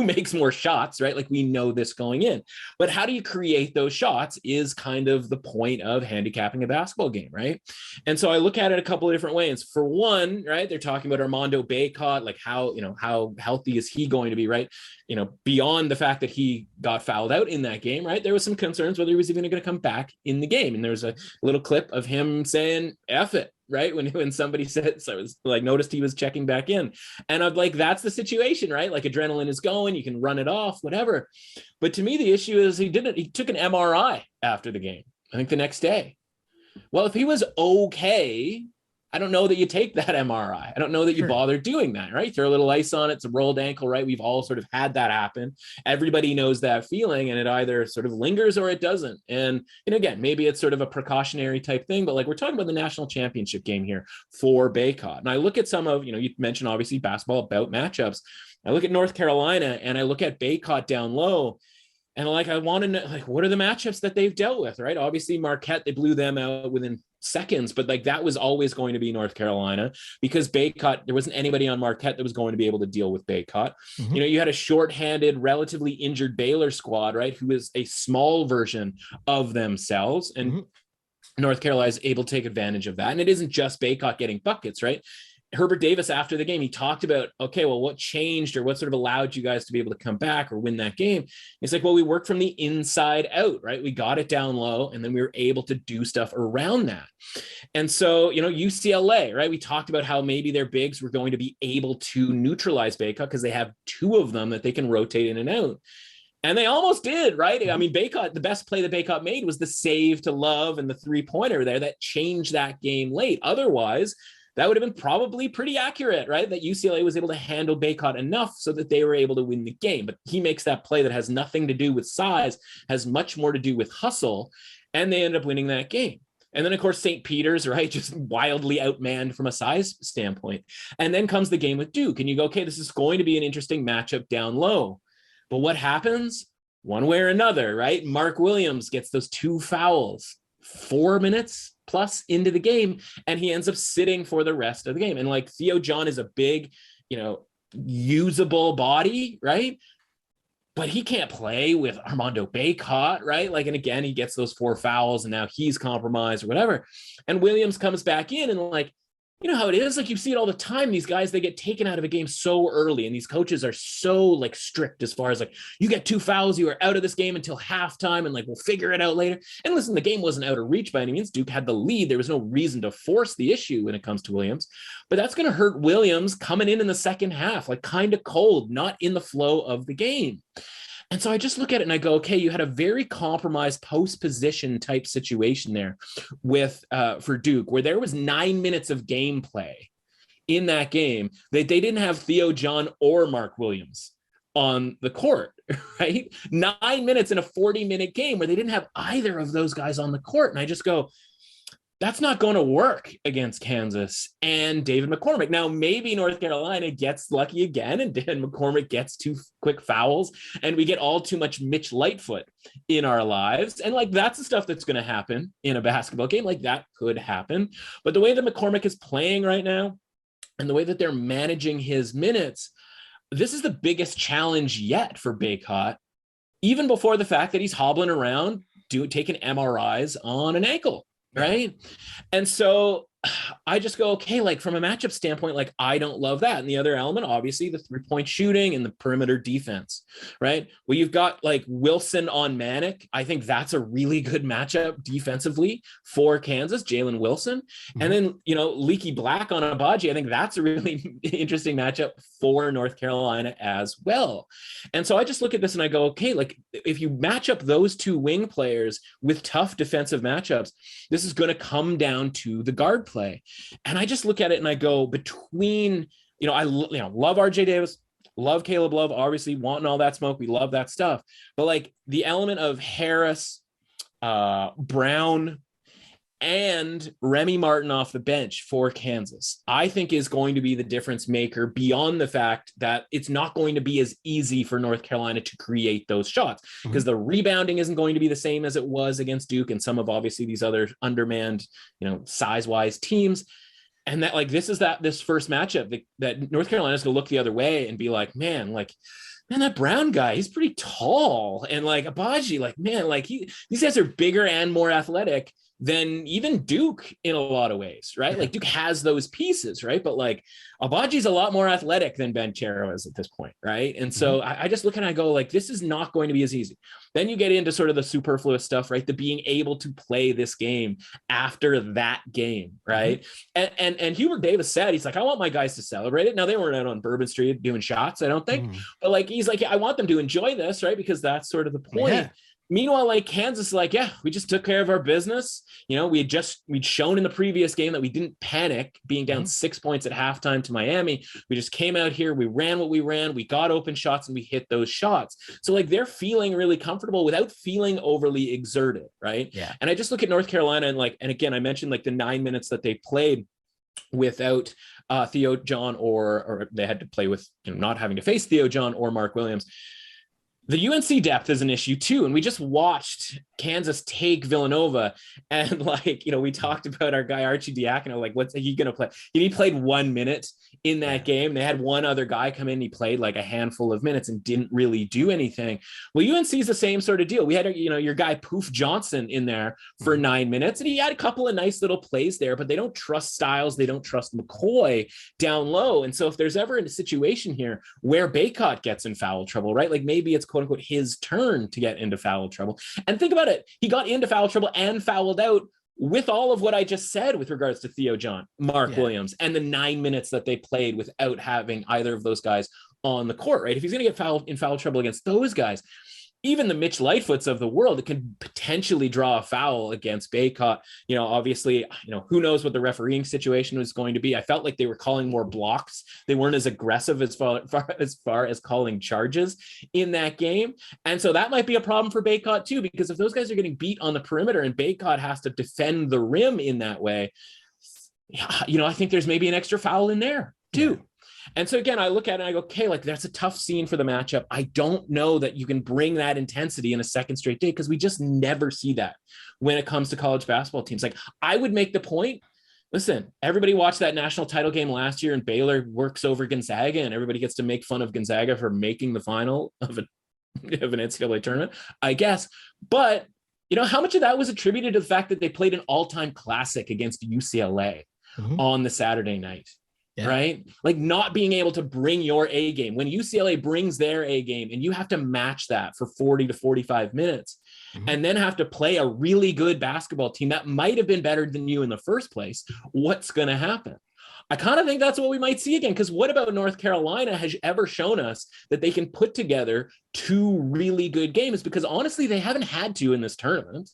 makes more shots, right? Like we know this going in. But how do you create those shots is kind of the point of handicapping a basketball game, right? And so I look at it a couple of different ways. For one, right, they're talking about Armando Bacot, like how healthy is he going to be, right? Beyond the fact that he got fouled out in that game, right? There was some concerns whether he was even going to come back in the game. And there's a little clip of him saying, F it, right? When somebody said, so I was like, noticed he was checking back in. And I'm like, that's the situation, right? Like adrenaline is going, you can run it off, whatever. But to me, the issue is he took an MRI after the game, I think the next day. Well, if he was okay, I don't know that you take that MRI. I don't know that you bother doing that, right? Throw a little ice on it. It's a rolled ankle, right? We've all sort of had that happen. Everybody knows that feeling, and it either sort of lingers or it doesn't. And again, maybe it's sort of a precautionary type thing, but like we're talking about the national championship game here for Bacot. And I look at some of, you mentioned obviously basketball about matchups. I look at North Carolina and I look at Bacot down low. And like, I want to know, like, what are the matchups that they've dealt with, right? Obviously Marquette, they blew them out within seconds, but like that was always going to be North Carolina because Bacot, there wasn't anybody on Marquette that was going to be able to deal with Bacot. Mm-hmm. You had a shorthanded, relatively injured Baylor squad, right? Who is a small version of themselves. And mm-hmm. North Carolina is able to take advantage of that. And it isn't just Bacot getting buckets, right? Herbert Davis, after the game, he talked about, okay, well, what changed or what sort of allowed you guys to be able to come back or win that game? It's like, well, we worked from the inside out, right? We got it down low and then we were able to do stuff around that. And so, UCLA, right? We talked about how maybe their bigs were going to be able to neutralize Bacot because they have two of them that they can rotate in and out. And they almost did, right? I mean, Bacot, the best play that Bacot made was the save to Love and the 3-pointer there that changed that game late. Otherwise, that would have been probably pretty accurate, right? That UCLA was able to handle Bacot enough so that they were able to win the game. But he makes that play that has nothing to do with size, has much more to do with hustle, and they end up winning that game. And then, of course, St. Peter's, right, just wildly outmanned from a size standpoint. And then comes the game with Duke, and you go, okay, this is going to be an interesting matchup down low. But what happens? One way or another, right? Mark Williams gets those 2 fouls, 4 minutes plus into the game, and he ends up sitting for the rest of the game. And like Theo John is a big, usable body, right? But he can't play with Armando Bacot, right? Like, and again, he gets those 4 fouls and now he's compromised or whatever. And Williams comes back in and like, you know how it is? Like you see it all the time. These guys, they get taken out of a game so early, and these coaches are so like strict as far as like, you get 2 fouls, you are out of this game until halftime, and like, we'll figure it out later. And listen, the game wasn't out of reach by any means. Duke had the lead. There was no reason to force the issue when it comes to Williams, but that's going to hurt Williams coming in the second half, like kind of cold, not in the flow of the game. And so I just look at it and I go, okay, you had a very compromised post-position type situation there with for Duke, where there was 9 minutes of gameplay in that game. They didn't have Theo John or Mark Williams on the court, right? 9 minutes in a 40-minute game where they didn't have either of those guys on the court. And I just go, that's not going to work against Kansas and David McCormick. Now, maybe North Carolina gets lucky again and Dan McCormick gets 2 quick fouls and we get all too much Mitch Lightfoot in our lives. And like, that's the stuff that's going to happen in a basketball game. Like that could happen. But the way that McCormick is playing right now and the way that they're managing his minutes, this is the biggest challenge yet for Bacot, even before the fact that he's hobbling around taking MRIs on an ankle. Right. And so I just go, okay, like from a matchup standpoint, like I don't love that. And the other element, obviously, the 3-point shooting and the perimeter defense, right? Well, you've got like Wilson on Manic. I think that's a really good matchup defensively for Kansas, Jalen Wilson. Mm-hmm. And then, Leaky Black on Abaji. I think that's a really interesting matchup for North Carolina as well. And so I just look at this and I go, okay, like if you match up those two wing players with tough defensive matchups, this is going to come down to the guard play. And I just look at it and I go between, I love RJ Davis, love Caleb Love, obviously wanting all that smoke. We love that stuff. But like the element of Harris, Brown, and Remy Martin off the bench for Kansas, I think is going to be the difference maker beyond the fact that it's not going to be as easy for North Carolina to create those shots because the rebounding isn't going to be the same as it was against Duke and some of obviously these other undermanned, size-wise teams. And that like, this first matchup that North Carolina is going to look the other way and be like, man, that Brown guy, he's pretty tall. And like Abaji, like, man, like these guys are bigger and more athletic than even Duke in a lot of ways, right? Like Duke has those pieces, right? But like Abaji's a lot more athletic than Banchero is at this point, right? And so I just look and I go like, this is not going to be as easy. Then you get into sort of the superfluous stuff, right? The being able to play this game after that game, right? And Hubert Davis said, he's like, I want my guys to celebrate it. Now they weren't out on Bourbon Street doing shots, I don't think, but like, he's like, I want them to enjoy this, right? Because that's sort of the point. Yeah. Meanwhile, like Kansas, like, yeah, we just took care of our business. We'd shown in the previous game that we didn't panic being down 6 points at halftime to Miami. We just came out here, we ran what we ran, we got open shots and we hit those shots. So like they're feeling really comfortable without feeling overly exerted, right? Yeah. And I just look at North Carolina and again, I mentioned like the 9 minutes that they played without Theo John or they had to play with not having to face Theo John or Mark Williams. The UNC depth is an issue too. And we just watched Kansas take Villanova and like, we talked about our guy, Archie Diacono, like what's he going to play? He played 1 minute in that game. They had one other guy come in. He played like a handful of minutes and didn't really do anything. Well, UNC is the same sort of deal. We had, your guy Poof Johnson in there for 9 minutes and he had a couple of nice little plays there, but they don't trust Styles. They don't trust McCoy down low. And so if there's ever a situation here where Bacot gets in foul trouble, right? Like maybe it's quote unquote his turn to get into foul trouble. And think about it. He got into foul trouble and fouled out with all of what I just said with regards to Theo John, Mark Williams, and the 9 minutes that they played without having either of those guys on the court, right? If he's going to get in foul trouble against those guys, even the Mitch Lightfoots of the world, it can potentially draw a foul against Bacot. Obviously, who knows what the refereeing situation was going to be. I felt like they were calling more blocks. They weren't as aggressive as far as calling charges in that game. And so that might be a problem for Bacot too, because if those guys are getting beat on the perimeter and Bacot has to defend the rim in that way, I think there's maybe an extra foul in there too. Yeah. And so again, I look at it and I go, okay, like that's a tough scene for the matchup. I don't know that you can bring that intensity in a second straight day because we just never see that when it comes to college basketball teams. Like I would make the point, listen, everybody watched that national title game last year and Baylor works over Gonzaga and everybody gets to make fun of Gonzaga for making the final of an NCAA tournament, I guess. But, how much of that was attributed to the fact that they played an all-time classic against UCLA on the Saturday night? Yeah. Right? Like not being able to bring your A game when UCLA brings their A game and you have to match that for 40 to 45 minutes and then have to play a really good basketball team that might have been better than you in the first place. What's going to happen? I kind of think that's what we might see again. Because what about North Carolina has ever shown us that they can put together two really good games? Because honestly, they haven't had to in this tournament.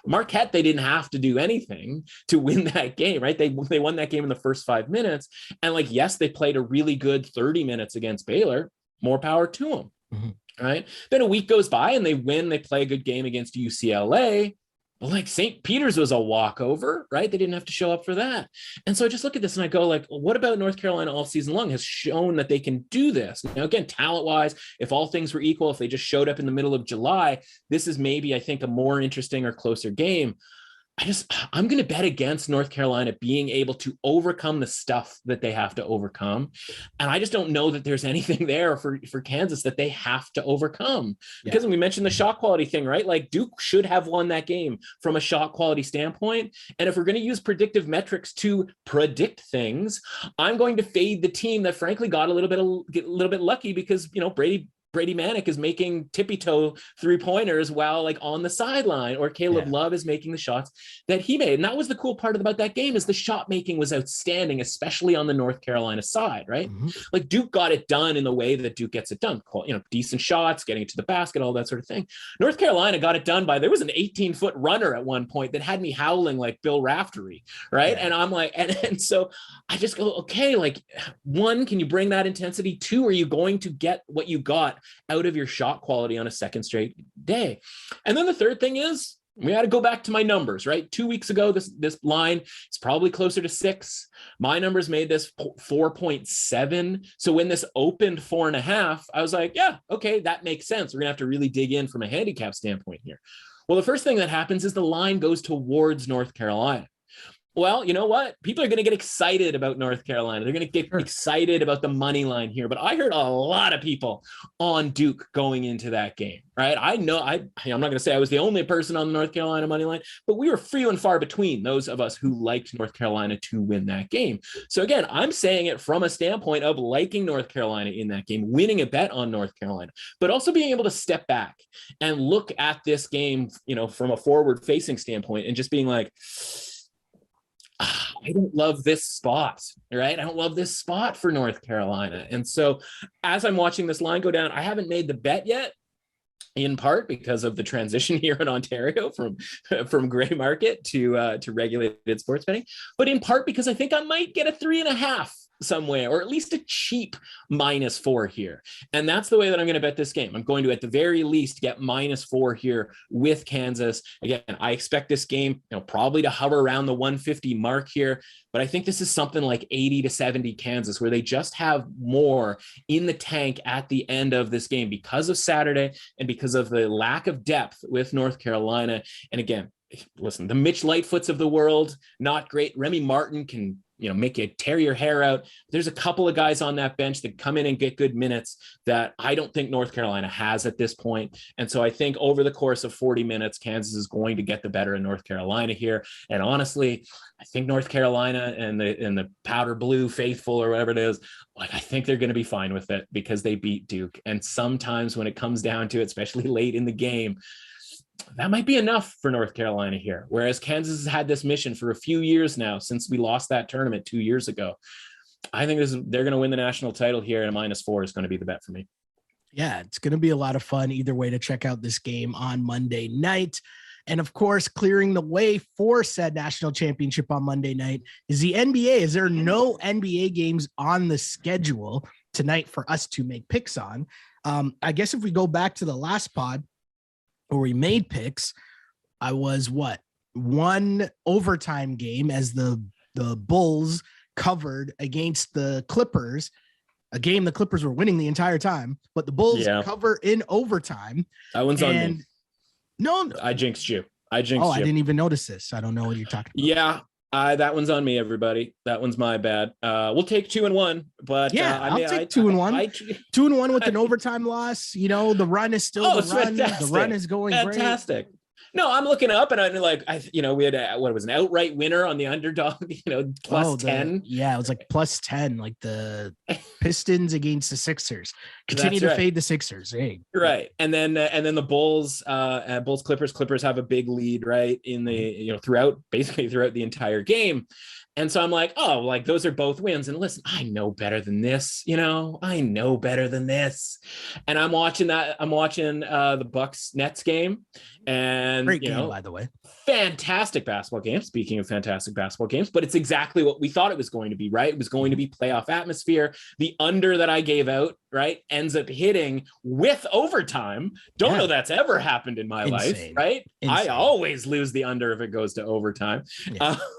Marquette, they didn't have to do anything to win that game, right? They won that game in the first 5 minutes. And like, yes, they played a really good 30 minutes against Baylor. More power to them, right? Then a week goes by and they win. They play a good game against UCLA. But like St. Peter's was a walkover, right? They didn't have to show up for that. And so I just look at this and I go like, what about North Carolina all season long has shown that they can do this? Now, again, talent-wise, if all things were equal, if they just showed up in the middle of July, this is maybe, I think, a more interesting or closer game. I'm going to bet against North Carolina being able to overcome the stuff that they have to overcome. And I just don't know that there's anything there for Kansas that they have to overcome. Because we mentioned the shot quality thing, right? Like Duke should have won that game from a shot quality standpoint. And if we're going to use predictive metrics to predict things, I'm going to fade the team that frankly got a little bit lucky because, Brady Manick is making tippy-toe three-pointers while like on the sideline, or Caleb Love is making the shots that he made. And that was the cool part about that game, is the shot making was outstanding, especially on the North Carolina side, right? Mm-hmm. Like Duke got it done in the way that Duke gets it done. Decent shots, getting it to the basket, all that sort of thing. North Carolina got it done by, there was an 18-foot runner at one point that had me howling like Bill Raftery, right? Yeah. And I'm like, and so I just go, okay, like one, can you bring that intensity? Two, are you going to get what you got out of your shot quality on a second straight day? And then the third thing is, we got to go back to my numbers, right? 2 weeks ago, this line is probably closer to 6. My numbers made this 4.7. So when this opened 4.5, I was like, yeah, okay, that makes sense. We're gonna have to really dig in from a handicap standpoint here. Well, the first thing that happens is the line goes towards North Carolina. Well, you know what? People are going to get excited about North Carolina. They're going to get excited about the money line here. But I heard a lot of people on Duke going into that game, right? I know I'm not going to say I was the only person on the North Carolina money line, but we were few and far between those of us who liked North Carolina to win that game. So again, I'm saying it from a standpoint of liking North Carolina in that game, winning a bet on North Carolina, but also being able to step back and look at this game, from a forward-facing standpoint and just being like, I don't love this spot, right? I don't love this spot for North Carolina. And so as I'm watching this line go down, I haven't made the bet yet, in part because of the transition here in Ontario from gray market to regulated sports betting, but in part because I think I might get a 3.5 somewhere, or at least a cheap -4 here. And that's the way that I'm going to bet this game. I'm going to, at the very least, get -4 here with Kansas. Again, I expect this game, probably to hover around the 150 mark here, but I think this is something like 80-70 Kansas, where they just have more in the tank at the end of this game because of Saturday and because of the lack of depth with North Carolina. And again, listen, the Mitch Lightfoots of the world, not great. Remy Martin can make you tear your hair out. There's a couple of guys on that bench that come in and get good minutes that I don't think North Carolina has at this point. And so I think over the course of 40 minutes, Kansas is going to get the better of North Carolina here. And honestly, I think North Carolina and the powder blue faithful, or whatever it is, like, I think they're going to be fine with it because they beat Duke. And sometimes when it comes down to it, especially late in the game, that might be enough for North Carolina here. Whereas Kansas has had this mission for a few years now, since we lost that tournament 2 years ago. I think they're going to win the national title here, and a -4 is going to be the bet for me. Yeah, it's going to be a lot of fun either way to check out this game on Monday night. And of course, clearing the way for said national championship on Monday night is the NBA. Is there no NBA games on the schedule tonight for us to make picks on? I guess if we go back to the last pod, where we made picks, I was one overtime game as the Bulls covered against the Clippers, a game the Clippers were winning the entire time, but the Bulls cover in overtime. That one's on me. No, I jinxed you. I didn't even notice this. I don't know what you're talking about. Yeah. That one's on me, everybody. That one's my bad. We'll take 2-1, but I'll take 2-1. 2-1 with an overtime loss. The run is still the run. Fantastic. The run is going fantastic. Great. No, I'm looking up and I'm like, we had an outright winner on the underdog, plus 10. Yeah, it was like plus 10, like the Pistons against the Sixers. Continue to fade the Sixers. Hey. Right. And then the Bulls, Clippers have a big lead, right? In the, throughout the entire game. And so I'm like, oh, like those are both wins. And listen, I know better than this, I know better than this. And I'm watching the Bucks Nets game, and great game, by the way. Fantastic basketball game. Speaking of fantastic basketball games, but it's exactly what we thought it was going to be, right? It was going to be playoff atmosphere. The under that I gave out right, ends up hitting with overtime. Don't know that's ever happened in my life, right? I always lose the under if it goes to overtime.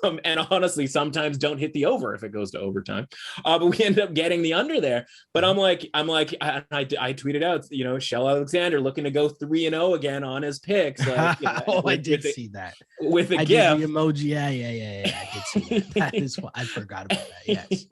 And honestly, sometimes don't hit the over if it goes to overtime. But we end up getting the under there. But I tweeted out, you know, Shell Alexander looking to go 3-0 again on his picks. Like, you know, I did see that with a I GIF. did the emoji. Yeah. I did see that. That is what I forgot about that. Yes.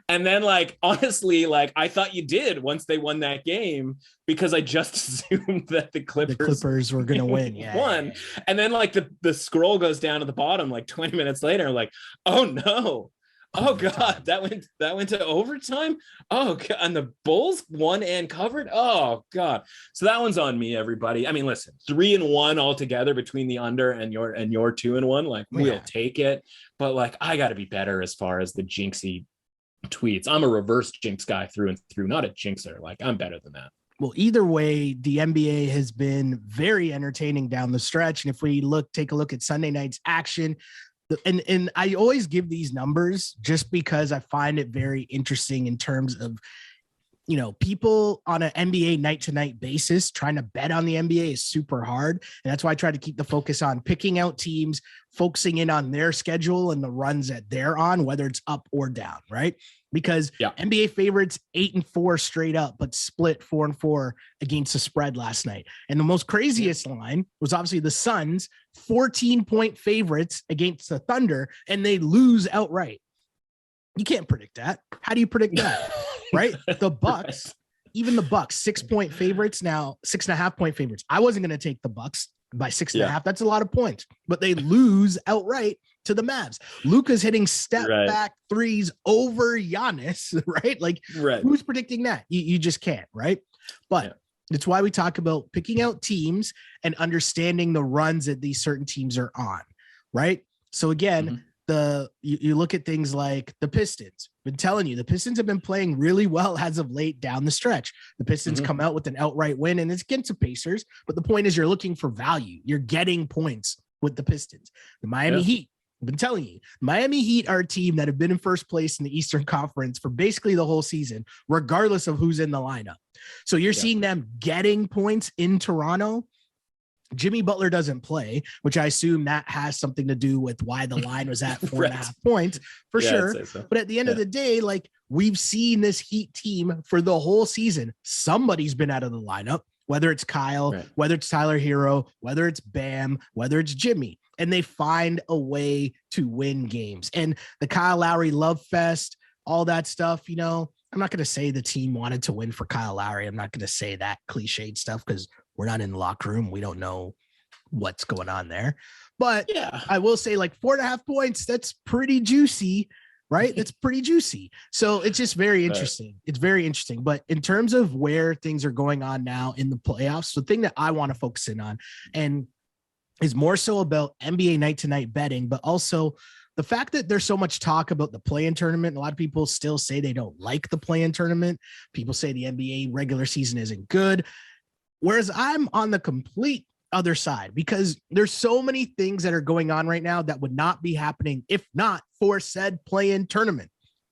And then, like, honestly, like, I thought you did once they won that game, because I just assumed that the Clippers were going to win. Yeah. And then, like, the scroll goes down to the bottom like 20 minutes later. I'm like, oh no. Oh God, that went to overtime. Oh God, and the Bulls won and covered. Oh God. So that one's on me, everybody. I mean, listen, 3-1 altogether between the under and your 2-1. Like, we'll take it. But like, I got to be better as far as the jinxy tweets. I'm a reverse jinx guy through and through, not a jinxer. Like, I'm better than that. Well, either way, the NBA has been very entertaining down the stretch. And if we take a look at Sunday night's action, and I always give these numbers just because I find it very interesting in terms of, you know, people on an NBA night to night basis trying to bet on the NBA is super hard. And that's why I try to keep the focus on picking out teams, focusing in on their schedule and the runs that they're on, whether it's up or down, right? Because NBA favorites 8-4 straight up, but split 4-4 against the spread last night. And the most craziest line was obviously the Suns, 14-point favorites against the Thunder, and they lose outright. You can't predict that. How do you predict that? Right? The Bucks, even the Bucks, 6-point favorites, now 6.5-point favorites. I wasn't going to take the Bucks by 6.5. That's a lot of points, but they lose outright to the Mavs. Luka's hitting step back threes over Giannis, right? Like, who's predicting that? You just can't, right? But it's why we talk about picking out teams and understanding the runs that these certain teams are on, right? So again, you look at things like the Pistons. Been telling you, the Pistons have been playing really well as of late down the stretch. The Pistons come out with an outright win, and it's against the Pacers. But the point is, you're looking for value. You're getting points with the Pistons. The Miami Heat. I've been telling you, Miami Heat are a team that have been in first place in the Eastern Conference for basically the whole season, regardless of who's in the lineup. So you're seeing them getting points in Toronto. Jimmy Butler doesn't play, which I assume that has something to do with why the line was at 4.5 points for sure. I'd say so. But at the end of the day, like, we've seen this Heat team for the whole season. Somebody's been out of the lineup, whether it's Kyle, whether it's Tyler Hero, whether it's Bam, whether it's Jimmy, and they find a way to win games. And the Kyle Lowry love fest, all that stuff, you know, I'm not going to say the team wanted to win for Kyle Lowry. I'm not going to say that cliched stuff because we're not in the locker room. We don't know what's going on there. But I will say, like, 4.5 points, that's pretty juicy, right? That's pretty juicy. So it's just very interesting. It's very interesting. But in terms of where things are going on now in the playoffs, the thing that I want to focus in on and is more so about NBA night to night betting, but also the fact that there's so much talk about the play-in tournament. A lot of people still say they don't like the play-in tournament. People say the NBA regular season isn't good. Whereas I'm on the complete other side, because there's so many things that are going on right now that would not be happening if not for said play-in tournament.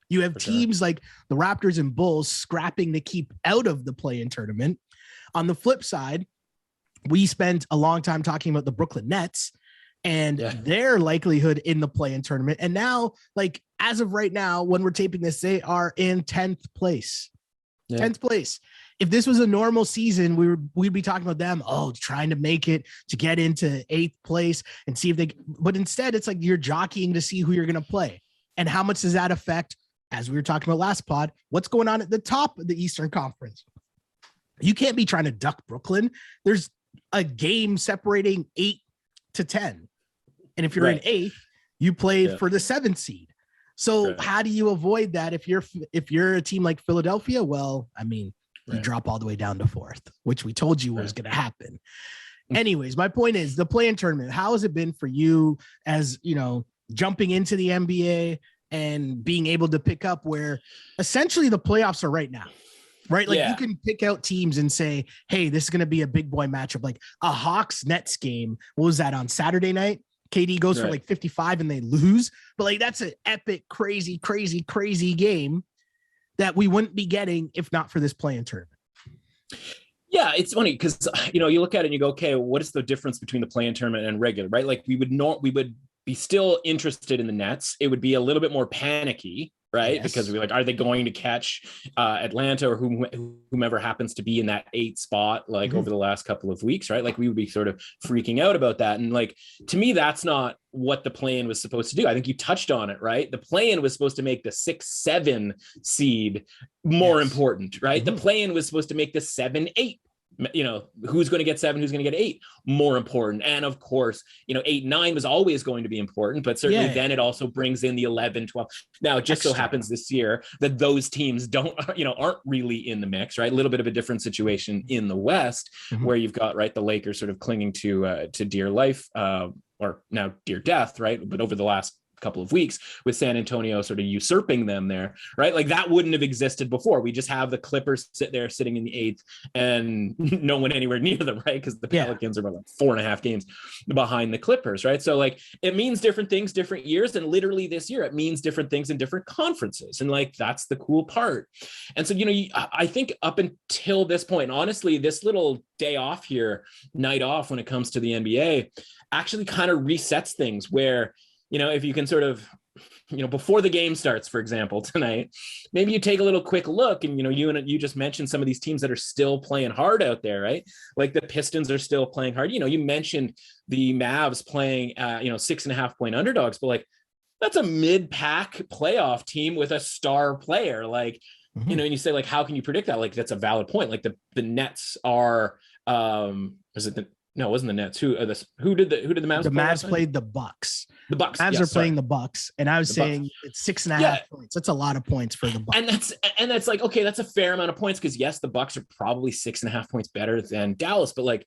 You have teams like the Raptors and Bulls scrapping to keep out of the play-in tournament. On the flip side, we spent a long time talking about the Brooklyn Nets and their likelihood in the play-in tournament. And now, like, as of right now, when we're taping this, they are in 10th place. 10th place. If this was a normal season, we'd be talking about them, trying to make it to get into 8th place and see if they, but instead it's like you're jockeying to see who you're going to play. And how much does that affect, as we were talking about last pod, what's going on at the top of the Eastern Conference? You can't be trying to duck Brooklyn. There's a game separating 8 to 10. And if you're in 8th, you play for the 7th seed. So how do you avoid that if you're a team like Philadelphia? Well, I mean, you drop all the way down to 4th, which we told you was going to happen. Anyways, my point is the play-in tournament. How has it been for you as, you know, jumping into the NBA and being able to pick up where essentially the playoffs are right now, right? Like you can pick out teams and say, hey, this is going to be a big boy matchup, like a Hawks Nets game. What was that on Saturday night? KD goes for like 55 and they lose, but like, that's an epic, crazy game. that we wouldn't be getting if not for this play-in tournament. Yeah, it's funny because you look at it and you go, okay, what is the difference between the play-in tournament and regular, right? Like we would be still interested in the Nets. It would be a little bit more panicky, right? Yes. Because we're like, are they going to catch Atlanta or whomever happens to be in that 8 spot, like over the last couple of weeks, right? Like we would be sort of freaking out about that. And like, to me, that's not what the play-in was supposed to do. I think you touched on it, right? The play-in was supposed to make the 6-7 seed more important, right? The play-in was supposed to make the 7-8, who's going to get 7, who's going to get 8 more important. And of course, 8-9 was always going to be important, but certainly then it also brings in the 11-12. Now, it just so happens this year that those teams aren't really in the mix, right? A little bit of a different situation in the West where you've got, right, the Lakers sort of clinging to dear life, or now dear death, right? But over the last couple of weeks with San Antonio sort of usurping them there, right? Like that wouldn't have existed before. We just have the Clippers sitting in the 8th and no one anywhere near them, right? Because the Pelicans are about like 4.5 games behind the Clippers, right? So like it means different things, different years. And literally this year, it means different things in different conferences. And like, that's the cool part. And so, I think up until this point, honestly, this little day off here, night off when it comes to the NBA actually kind of resets things where, if you can sort of, before the game starts, for example, tonight, maybe you take a little quick look and, you just mentioned some of these teams that are still playing hard out there, right? Like the Pistons are still playing hard. You mentioned the Mavs playing, 6.5 point underdogs, but like, that's a mid-pack playoff team with a star player. Like, and you say like, how can you predict that? Like, that's a valid point. Like the Nets are, no, it wasn't the Nets. Who did the Mavs? The Mavs played the Bucks. The Bucks. Mavs are playing the Bucks, and I was saying it's 6.5 points. That's a lot of points for the Bucks. And that's like, okay, that's a fair amount of points because yes, the Bucks are probably 6.5 points better than Dallas, but like,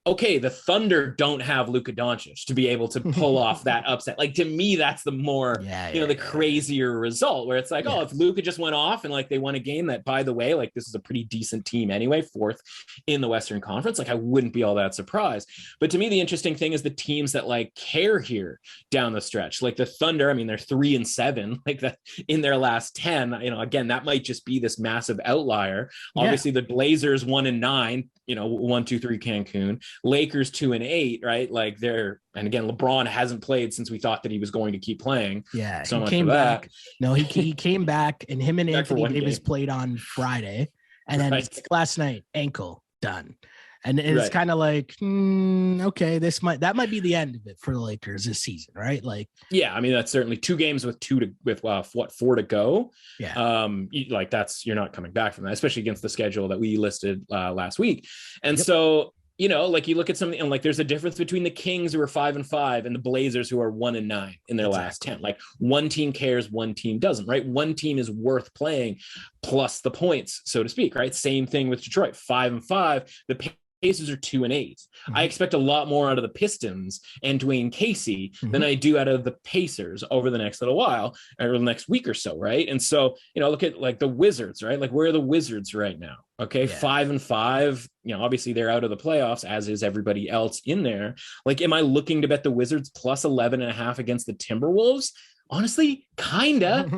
okay, the Thunder don't have Luka Doncic to be able to pull off that upset. Like to me, that's the more, the crazier result where it's like, oh, if Luka just went off and like they won a game that, by the way, like this is a pretty decent team anyway, 4th in the Western Conference, like I wouldn't be all that surprised. But to me, the interesting thing is the teams that like care here down the stretch, like the Thunder, I mean, they're 3-7, like that in their last 10, again, that might just be this massive outlier. Obviously the Blazers 1-9, 1-2-3 Cancun. Lakers 2-8, right? Like and again, LeBron hasn't played since we thought that he was going to keep playing. Yeah, so he came back. No, he came back, and him and Anthony Davis played on Friday, and then last night, ankle done. And it's kind of like, okay, that might be the end of it for the Lakers this season, right? Like, yeah, I mean, that's certainly 2 games with 4 to go. Yeah. Like you're not coming back from that, especially against the schedule that we listed last week. And so, like you look at something and like, there's a difference between the Kings who are 5-5 and the Blazers who are 1-9 in their last 10. Like one team cares, one team doesn't, right? One team is worth playing plus the points, so to speak, right? Same thing with Detroit, 5-5. The Pacers are 2-8. I expect a lot more out of the Pistons and Dwayne Casey than I do out of the Pacers over the next little while or the next week or so, right? And so, look at like the Wizards, right? Like where are the Wizards right now? Okay, 5-5. Obviously they're out of the playoffs, as is everybody else in there. Like, am I looking to bet the Wizards plus 11.5 against the Timberwolves? Honestly, kinda,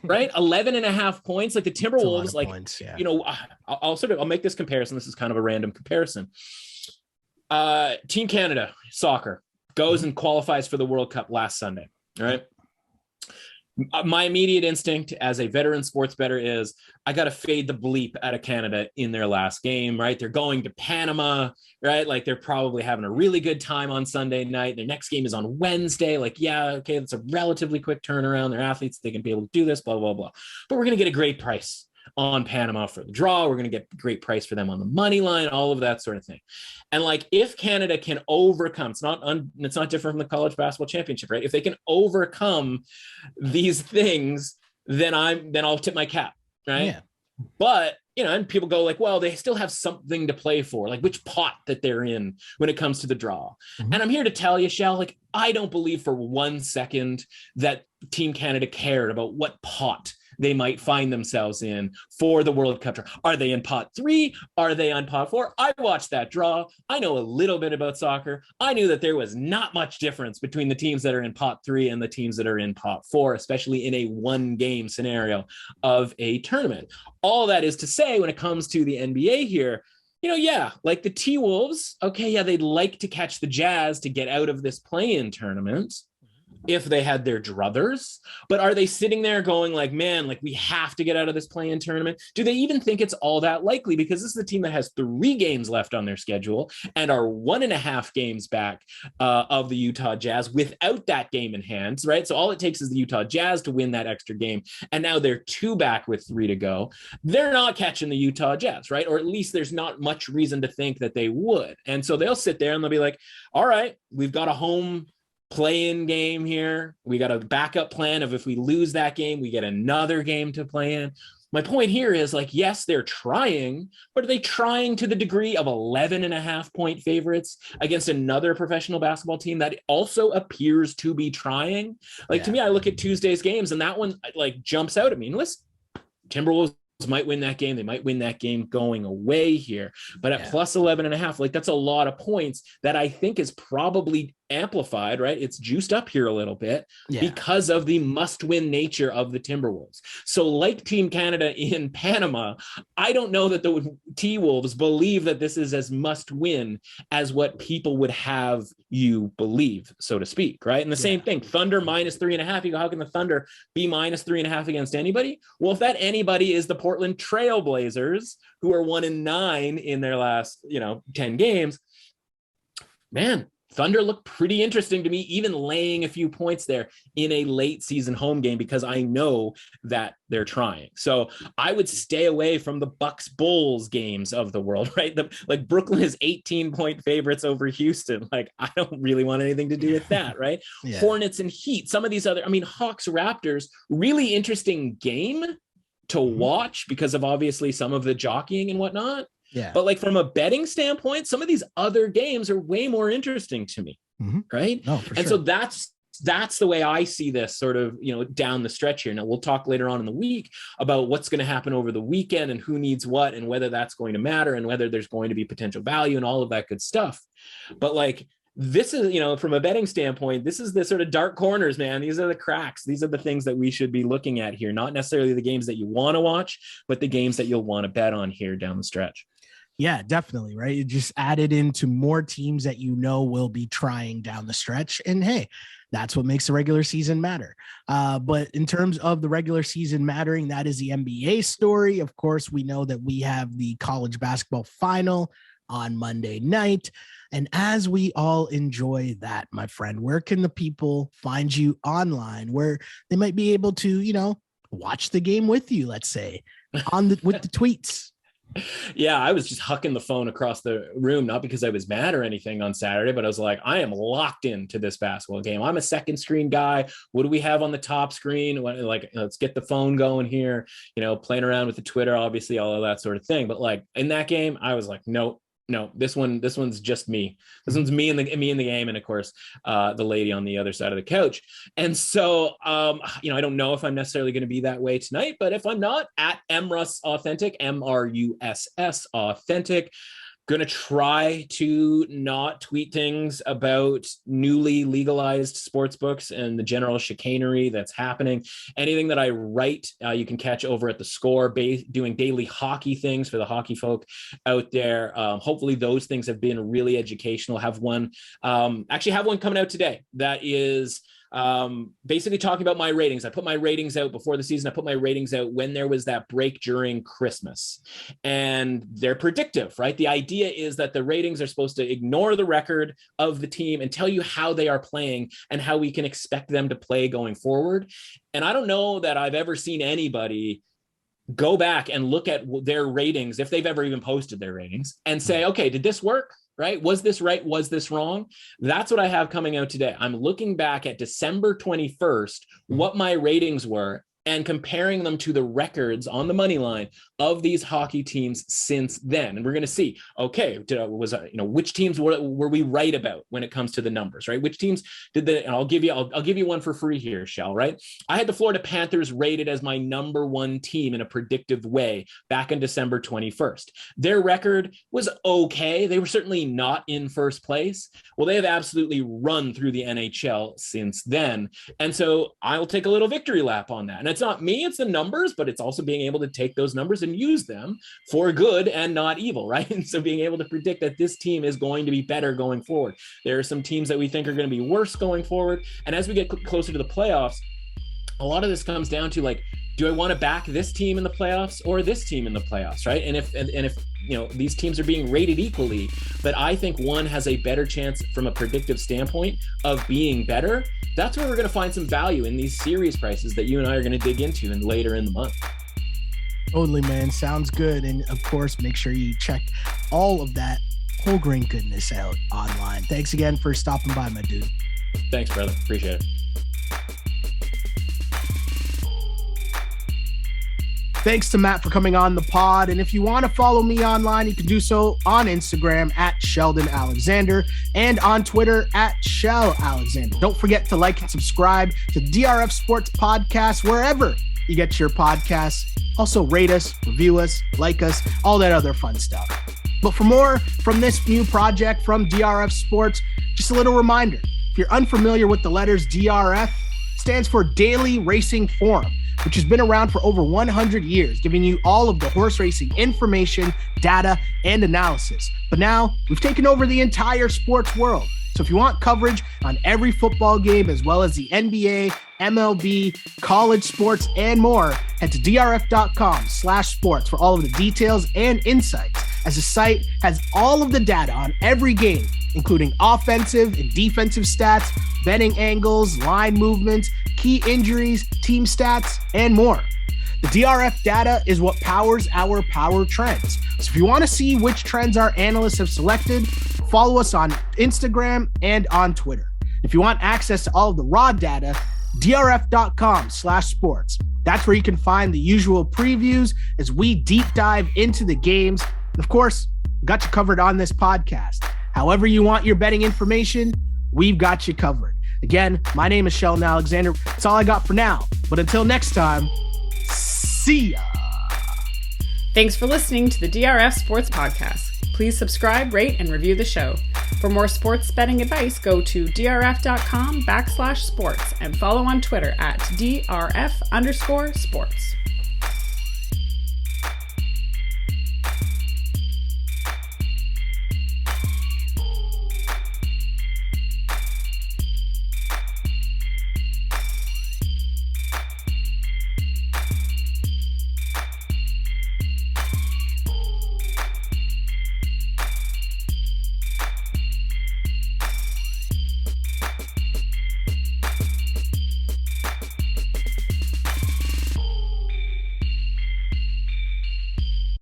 right? 11.5 points. Like the Timberwolves, like points, I'll make this comparison. This is kind of a random comparison. Team Canada soccer goes and qualifies for the World Cup last Sunday. All right. My immediate instinct as a veteran sports bettor is I got to fade the bleep out of Canada in their last game, right? They're going to Panama, right? Like they're probably having a really good time on Sunday night. Their next game is on Wednesday. Like, yeah, okay, that's a relatively quick turnaround. They're athletes. They can be able to do this, blah, blah, blah. But we're going to get a great price on Panama for the draw. We're going to get a great price for them on the money line, all of that sort of thing. And like, if Canada can overcome, it's not different from the college basketball championship, right? If they can overcome these things, then I'll tip my cap, right? Yeah. But, and people go like, well, they still have something to play for, like which pot that they're in when it comes to the draw. And I'm here to tell you, Shell, like, I don't believe for 1 second that Team Canada cared about what pot they might find themselves in for the World Cup draw. Are they in pot 3? Are they on pot 4? I watched that draw. I know a little bit about soccer. I knew that there was not much difference between the teams that are in pot 3 and the teams that are in pot 4, especially in a one-game scenario of a tournament. All that is to say, when it comes to the NBA here, like the T-Wolves, okay, yeah, they'd like to catch the Jazz to get out of this play-in tournament if they had their druthers, but are they sitting there going like, man, like we have to get out of this play-in tournament? Do they even think it's all that likely? Because this is a team that has 3 games left on their schedule and are 1.5 games back of the Utah Jazz without that game in hand, right? So all it takes is the Utah Jazz to win that extra game. And now they're 2 back with 3 to go. They're not catching the Utah Jazz, right? Or at least there's not much reason to think that they would. And so they'll sit there and they'll be like, all right, we've got a home play-in game here. We got a backup plan of if we lose that game, we get another game to play in. My point here is like, yes, they're trying, but are they trying to the degree of 11.5 point favorites against another professional basketball team that also appears to be trying? Like, to me, I look at Tuesday's games and that one like jumps out at me. And listen, Timberwolves might win that game. They might win that game going away here, but at plus 11.5, like that's a lot of points that I think is probably amplified, right? It's juiced up here a little bit because of the must-win nature of the Timberwolves. So like Team Canada in Panama, I don't know that the T-Wolves believe that this is as must-win as what people would have you believe, so to speak, right? And the same thing, Thunder minus 3.5. You go, how can the Thunder be minus 3.5 against anybody? Well, if that anybody is the Portland Trail Blazers, who are 1-9 in their last, 10 games, man, Thunder look pretty interesting to me, even laying a few points there in a late season home game, because I know that they're trying. So I would stay away from the Bucks Bulls games of the world, right? Like Brooklyn is 18-point favorites over Houston. Like, I don't really want anything to do with that, right? Hornets and Heat, some of these other, Hawks Raptors, really interesting game to watch because of obviously some of the jockeying and whatnot. Yeah. But like from a betting standpoint, some of these other games are way more interesting to me. Right. Oh, for and sure. So that's the way I see this sort of, down the stretch here. Now we'll talk later on in the week about what's going to happen over the weekend and who needs what and whether that's going to matter and whether there's going to be potential value and all of that good stuff. But like, this is, from a betting standpoint, this is the sort of dark corners, man. These are the cracks. These are the things that we should be looking at here. Not necessarily the games that you want to watch, but the games that you'll want to bet on here down the stretch. Yeah, definitely. Right. It just added into more teams that will be trying down the stretch. And hey, that's what makes the regular season matter. But in terms of the regular season mattering, that is the NBA story. Of course, we know that we have the college basketball final on Monday night. And as we all enjoy that, my friend, where can the people find you online where they might be able to, watch the game with you, let's say, with the tweets? Yeah, I was just hucking the phone across the room, not because I was mad or anything on Saturday, but I was like, I am locked into this basketball game. I'm a second screen guy. What do we have on the top screen? Like, let's get the phone going here, playing around with the Twitter, obviously, all of that sort of thing. But like in that game, I was like, no, this one's just me. This one's me in the game. And of course, the lady on the other side of the couch. And so, I don't know if I'm necessarily going to be that way tonight, but if I'm not, at MRUS Authentic, MRUSS Authentic, going to try to not tweet things about newly legalized sports books and the general chicanery that's happening. Anything that I write, you can catch over at The Score, doing daily hockey things for the hockey folk out there. Hopefully those things have been really educational. Have one coming out today that is basically talking about my ratings. I put my ratings out before the season. I put my ratings out when there was that break during Christmas, and they're predictive, right? The idea is that the ratings are supposed to ignore the record of the team and tell you how they are playing and how we can expect them to play going forward. And I don't know that I've ever seen anybody go back and look at their ratings, if they've ever even posted their ratings, and say, okay, did this work? Right? Was this right? Was this wrong? That's what I have coming out today. I'm looking back at December 21st, what my ratings were, and comparing them to the records on the money line of these hockey teams since then. And we're going to see, okay, which teams were we right about when it comes to the numbers, right? Which teams did and I'll give you one for free here, Shell, right? I had the Florida Panthers rated as my number one team in a predictive way back on December 21st. Their record was okay. They were certainly not in first place. Well, they have absolutely run through the NHL since then. And so I'll take a little victory lap on that. And it's not me, it's the numbers, but it's also being able to take those numbers and use them for good and not evil, right? And so being able to predict that this team is going to be better going forward. There are some teams that we think are going to be worse going forward. And as we get closer to the playoffs, a lot of this comes down to like, do I want to back this team in the playoffs or this team in the playoffs, right? And if these teams are being rated equally, but I think one has a better chance from a predictive standpoint of being better, that's where we're going to find some value in these series prices that you and I are going to dig into later in the month. Totally, man. Sounds good. And of course, make sure you check all of that whole grain goodness out online. Thanks again for stopping by, my dude. Thanks, brother. Appreciate it. Thanks to Matt for coming on the pod. And if you want to follow me online, you can do so on Instagram at Sheldon Alexander and on Twitter at Shell Alexander. Don't forget to like and subscribe to DRF Sports Podcast wherever you get your podcasts. Also rate us, review us, like us, all that other fun stuff. But for more from this new project from DRF Sports, just a little reminder. If you're unfamiliar with the letters DRF, stands for Daily Racing Forum, which has been around for over 100 years, giving you all of the horse racing information, data, and analysis. But now we've taken over the entire sports world. So if you want coverage on every football game, as well as the NBA, MLB, college sports, and more, head to drf.com/sports for all of the details and insights, as the site has all of the data on every game, including offensive and defensive stats, betting angles, line movements, key injuries, team stats, and more. The DRF data is what powers our power trends. So if you want to see which trends our analysts have selected, follow us on Instagram and on Twitter. If you want access to all of the raw data, drf.com/sports. That's where you can find the usual previews as we deep dive into the games. And of course, got you covered on this podcast. However you want your betting information, we've got you covered. Again, my name is Sheldon Alexander. That's all I got for now. But until next time, see ya. Thanks for listening to the DRF Sports Podcast. Please subscribe, rate, and review the show. For more sports betting advice, go to drf.com/sports and follow on Twitter at DRF_sports.